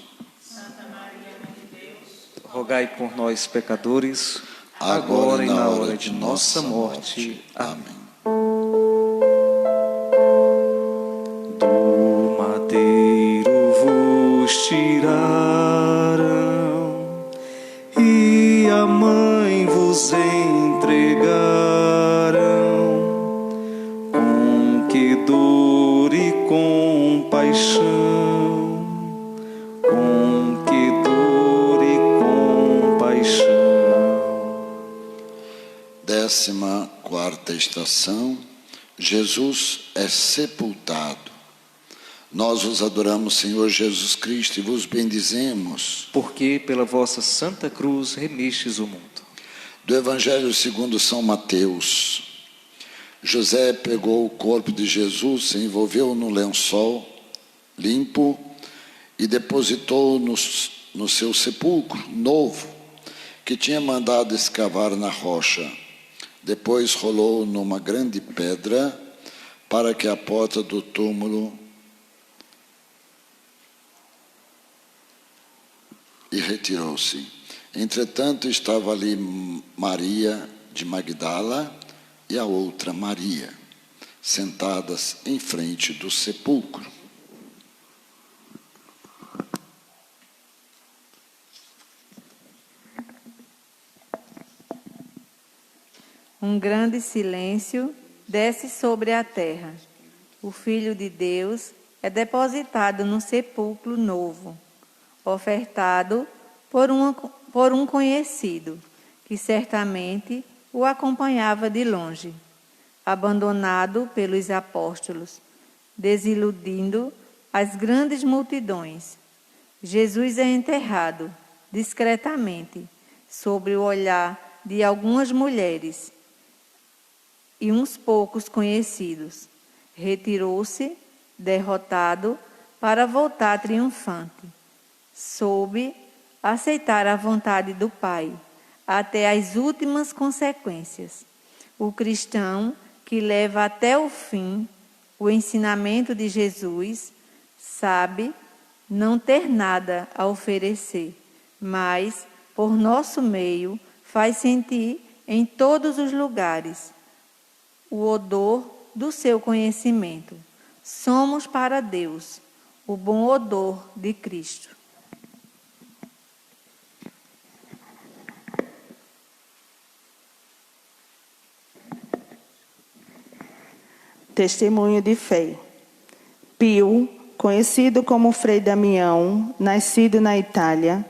[SPEAKER 5] Santa Maria, Mãe de Deus, rogai por nós, pecadores,
[SPEAKER 1] agora e na hora de nossa morte. Amém.
[SPEAKER 5] Do madeiro vos tiraram e a mãe vos entregaram, com que dor e compaixão, com que dor e compaixão.
[SPEAKER 1] 14ª estação. Jesus é sepultado. Nós vos adoramos, Senhor Jesus Cristo, e vos bendizemos.
[SPEAKER 5] Porque pela vossa santa cruz remistes o mundo.
[SPEAKER 1] Do Evangelho segundo São Mateus. José pegou o corpo de Jesus, se envolveu no lençol limpo e depositou no seu sepulcro novo, que tinha mandado escavar na rocha. Depois rolou numa grande pedra para que a porta do túmulo e retirou-se. Entretanto, estava ali Maria de Magdala e a outra Maria, sentadas em frente do sepulcro.
[SPEAKER 3] Um grande silêncio desce sobre a terra. O Filho de Deus é depositado num sepulcro novo, ofertado por um conhecido, que certamente o acompanhava de longe, abandonado pelos apóstolos, desiludindo as grandes multidões. Jesus é enterrado discretamente, sob o olhar de algumas mulheres e uns poucos conhecidos. Retirou-se, derrotado, para voltar triunfante. Soube aceitar a vontade do Pai, até as últimas consequências. o cristão que leva até o fim o ensinamento de Jesus sabe não ter nada a oferecer, mas, por nosso meio, faz sentir em todos os lugares o odor do seu conhecimento. Somos para Deus o bom odor de Cristo.
[SPEAKER 4] Testemunho de fé. Pio, conhecido como Frei Damião, nascido na Itália,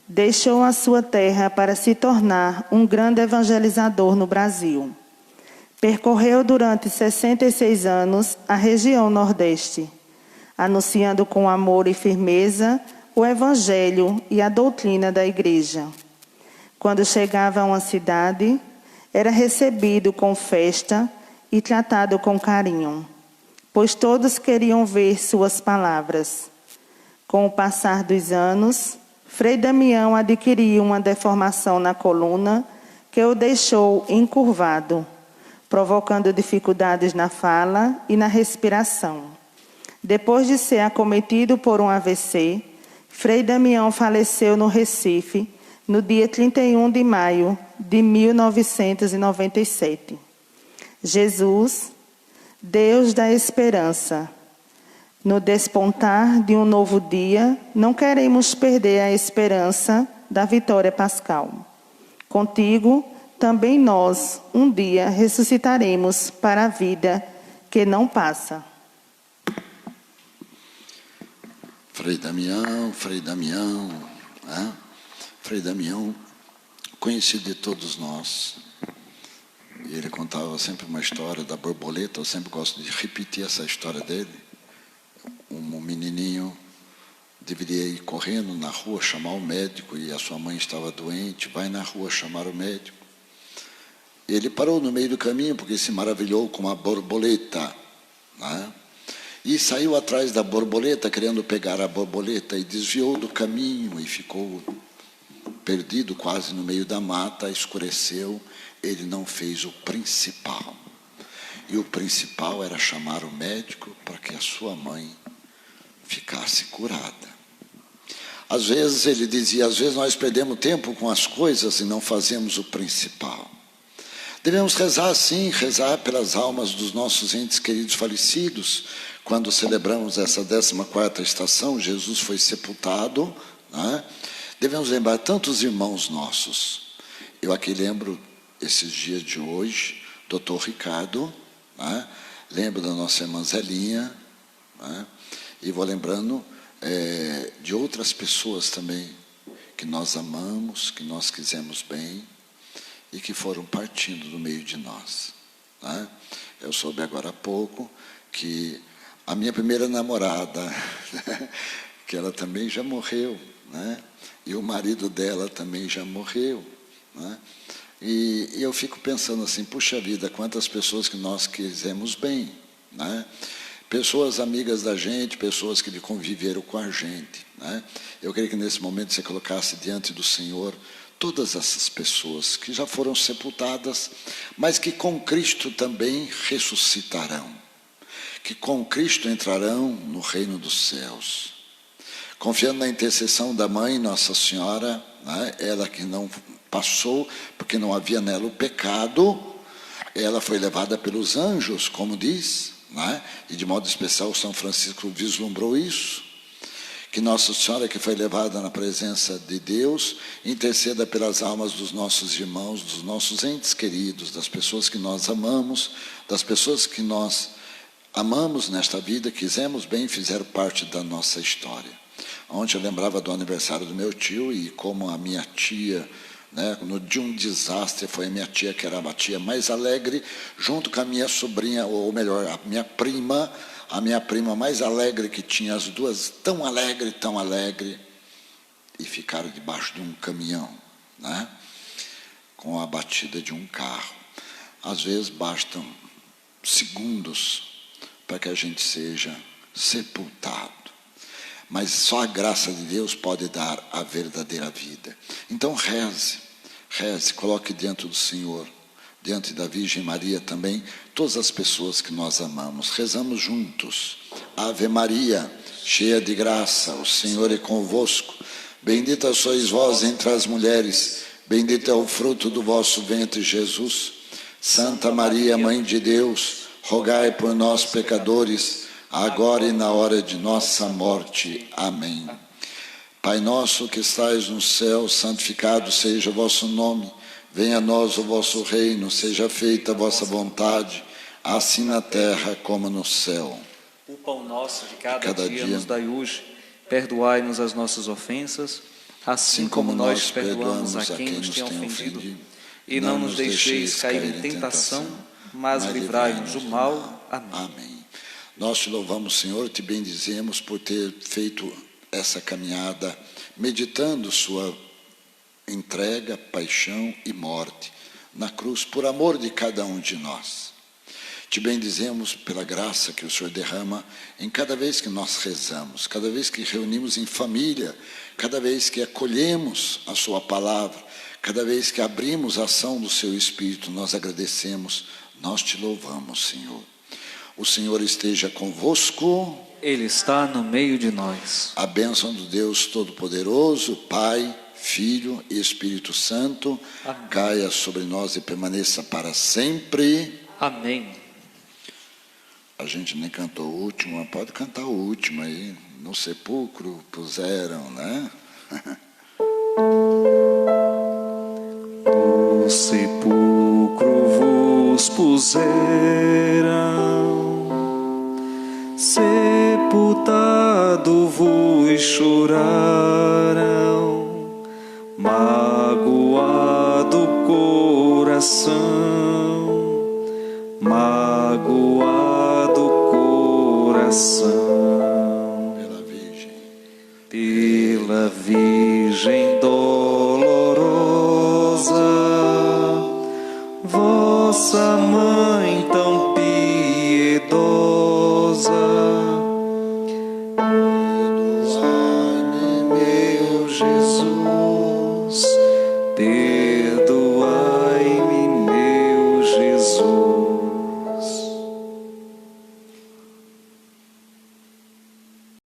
[SPEAKER 4] deixou a sua terra para se tornar um grande evangelizador no Brasil. Percorreu durante 66 anos a região Nordeste, anunciando com amor e firmeza o Evangelho e a doutrina da Igreja. Quando chegava a uma cidade, era recebido com festa e tratado com carinho, pois todos queriam ver suas palavras. Com o passar dos anos, Frei Damião adquiriu uma deformação na coluna que o deixou encurvado, provocando dificuldades na fala e na respiração. Depois de ser acometido por um AVC, Frei Damião faleceu no Recife no dia 31 de maio de 1997. Jesus, Deus da esperança, no despontar de um novo dia, não queremos perder a esperança da vitória pascal. Contigo, também nós, um dia, ressuscitaremos para a vida que não passa.
[SPEAKER 1] Frei Damião, né? Frei Damião, conhecido de todos nós. E ele contava sempre uma história da borboleta, eu sempre gosto de repetir essa história dele. Um menininho deveria ir correndo na rua chamar o médico e a sua mãe estava doente, vai na rua chamar o médico. Ele parou no meio do caminho porque se maravilhou com a borboleta, né? E saiu atrás da borboleta, querendo pegar a borboleta, e desviou do caminho e ficou perdido quase no meio da mata, escureceu. Ele não fez o principal. E o principal era chamar o médico para que a sua mãe ficasse curada. Às vezes, ele dizia, às vezes nós perdemos tempo com as coisas e não fazemos o principal. Devemos rezar sim, rezar pelas almas dos nossos entes queridos falecidos. Quando celebramos essa 14ª estação, Jesus foi sepultado, né? Devemos lembrar tantos irmãos nossos. Eu aqui lembro, esses dias de hoje, Dr. Ricardo, né? Lembro da nossa irmã Zelinha, né? E vou lembrando de outras pessoas também, que nós amamos, que nós quisemos bem, e que foram partindo do meio de nós, né? Eu soube agora há pouco que a minha primeira namorada, que ela também já morreu, né? E o marido dela também já morreu, né? E eu fico pensando assim, puxa vida, quantas pessoas que nós quisemos bem, né? Pessoas amigas da gente, pessoas que conviveram com a gente, né? Eu queria que nesse momento você colocasse diante do Senhor todas essas pessoas que já foram sepultadas, mas que com Cristo também ressuscitarão, que com Cristo entrarão no reino dos céus. Confiando na intercessão da Mãe Nossa Senhora, né? Ela que não passou, porque não havia nela o pecado, ela foi levada pelos anjos, como diz, né? E de modo especial São Francisco vislumbrou isso. Que Nossa Senhora, que foi levada na presença de Deus, interceda pelas almas dos nossos irmãos, dos nossos entes queridos, das pessoas que nós amamos, das pessoas que nós amamos nesta vida, quisemos bem, fizeram parte da nossa história. Ontem eu lembrava do aniversário do meu tio e como a minha tia, né, no dia de um desastre, foi a minha tia que era a tia mais alegre, junto com a minha sobrinha, ou melhor, a minha prima mais alegre, que tinha as duas, tão alegre, e ficaram debaixo de um caminhão, né, com a batida de um carro. Às vezes bastam segundos para que a gente seja sepultado. Mas só a graça de Deus pode dar a verdadeira vida. Então reze, coloque diante do Senhor diante da Virgem Maria também, todas as pessoas que nós amamos. Rezamos juntos. Ave Maria, cheia de graça, o Senhor é convosco. Bendita sois vós entre as mulheres, bendito é o fruto do vosso ventre, Jesus. Santa Maria, Mãe de Deus, rogai por nós, pecadores, agora e na hora de nossa morte. Amém. Pai nosso que estais no céu, santificado seja o vosso nome. Venha a nós o vosso reino, seja feita a vossa vontade, assim na terra como no céu.
[SPEAKER 5] O pão nosso de cada dia nos dai hoje. Perdoai-nos as nossas ofensas, assim como nós perdoamos a quem nos tem ofendido. E não nos deixeis cair em tentação, mas livrai-nos do mal. Amém.
[SPEAKER 1] Amém. Nós te louvamos, Senhor, te bendizemos por ter feito essa caminhada, meditando sua entrega, paixão e morte na cruz, por amor de cada um de nós. Te bendizemos pela graça que o Senhor derrama em cada vez que nós rezamos, cada vez que reunimos em família, cada vez que acolhemos a sua palavra, cada vez que abrimos a ação do seu Espírito, nós agradecemos, nós te louvamos, Senhor. O Senhor esteja convosco.
[SPEAKER 5] Ele está no meio de nós.
[SPEAKER 1] A bênção do Deus Todo-Poderoso, Pai, Filho e Espírito Santo, amém, caia sobre nós e permaneça para sempre.
[SPEAKER 5] Amém.
[SPEAKER 1] A gente nem cantou o último, mas pode cantar o último aí. No sepulcro puseram, né?
[SPEAKER 5] No sepulcro vos puseram, sepultado vos choraram, magoado coração, magoado coração.
[SPEAKER 1] Pela Virgem
[SPEAKER 5] dó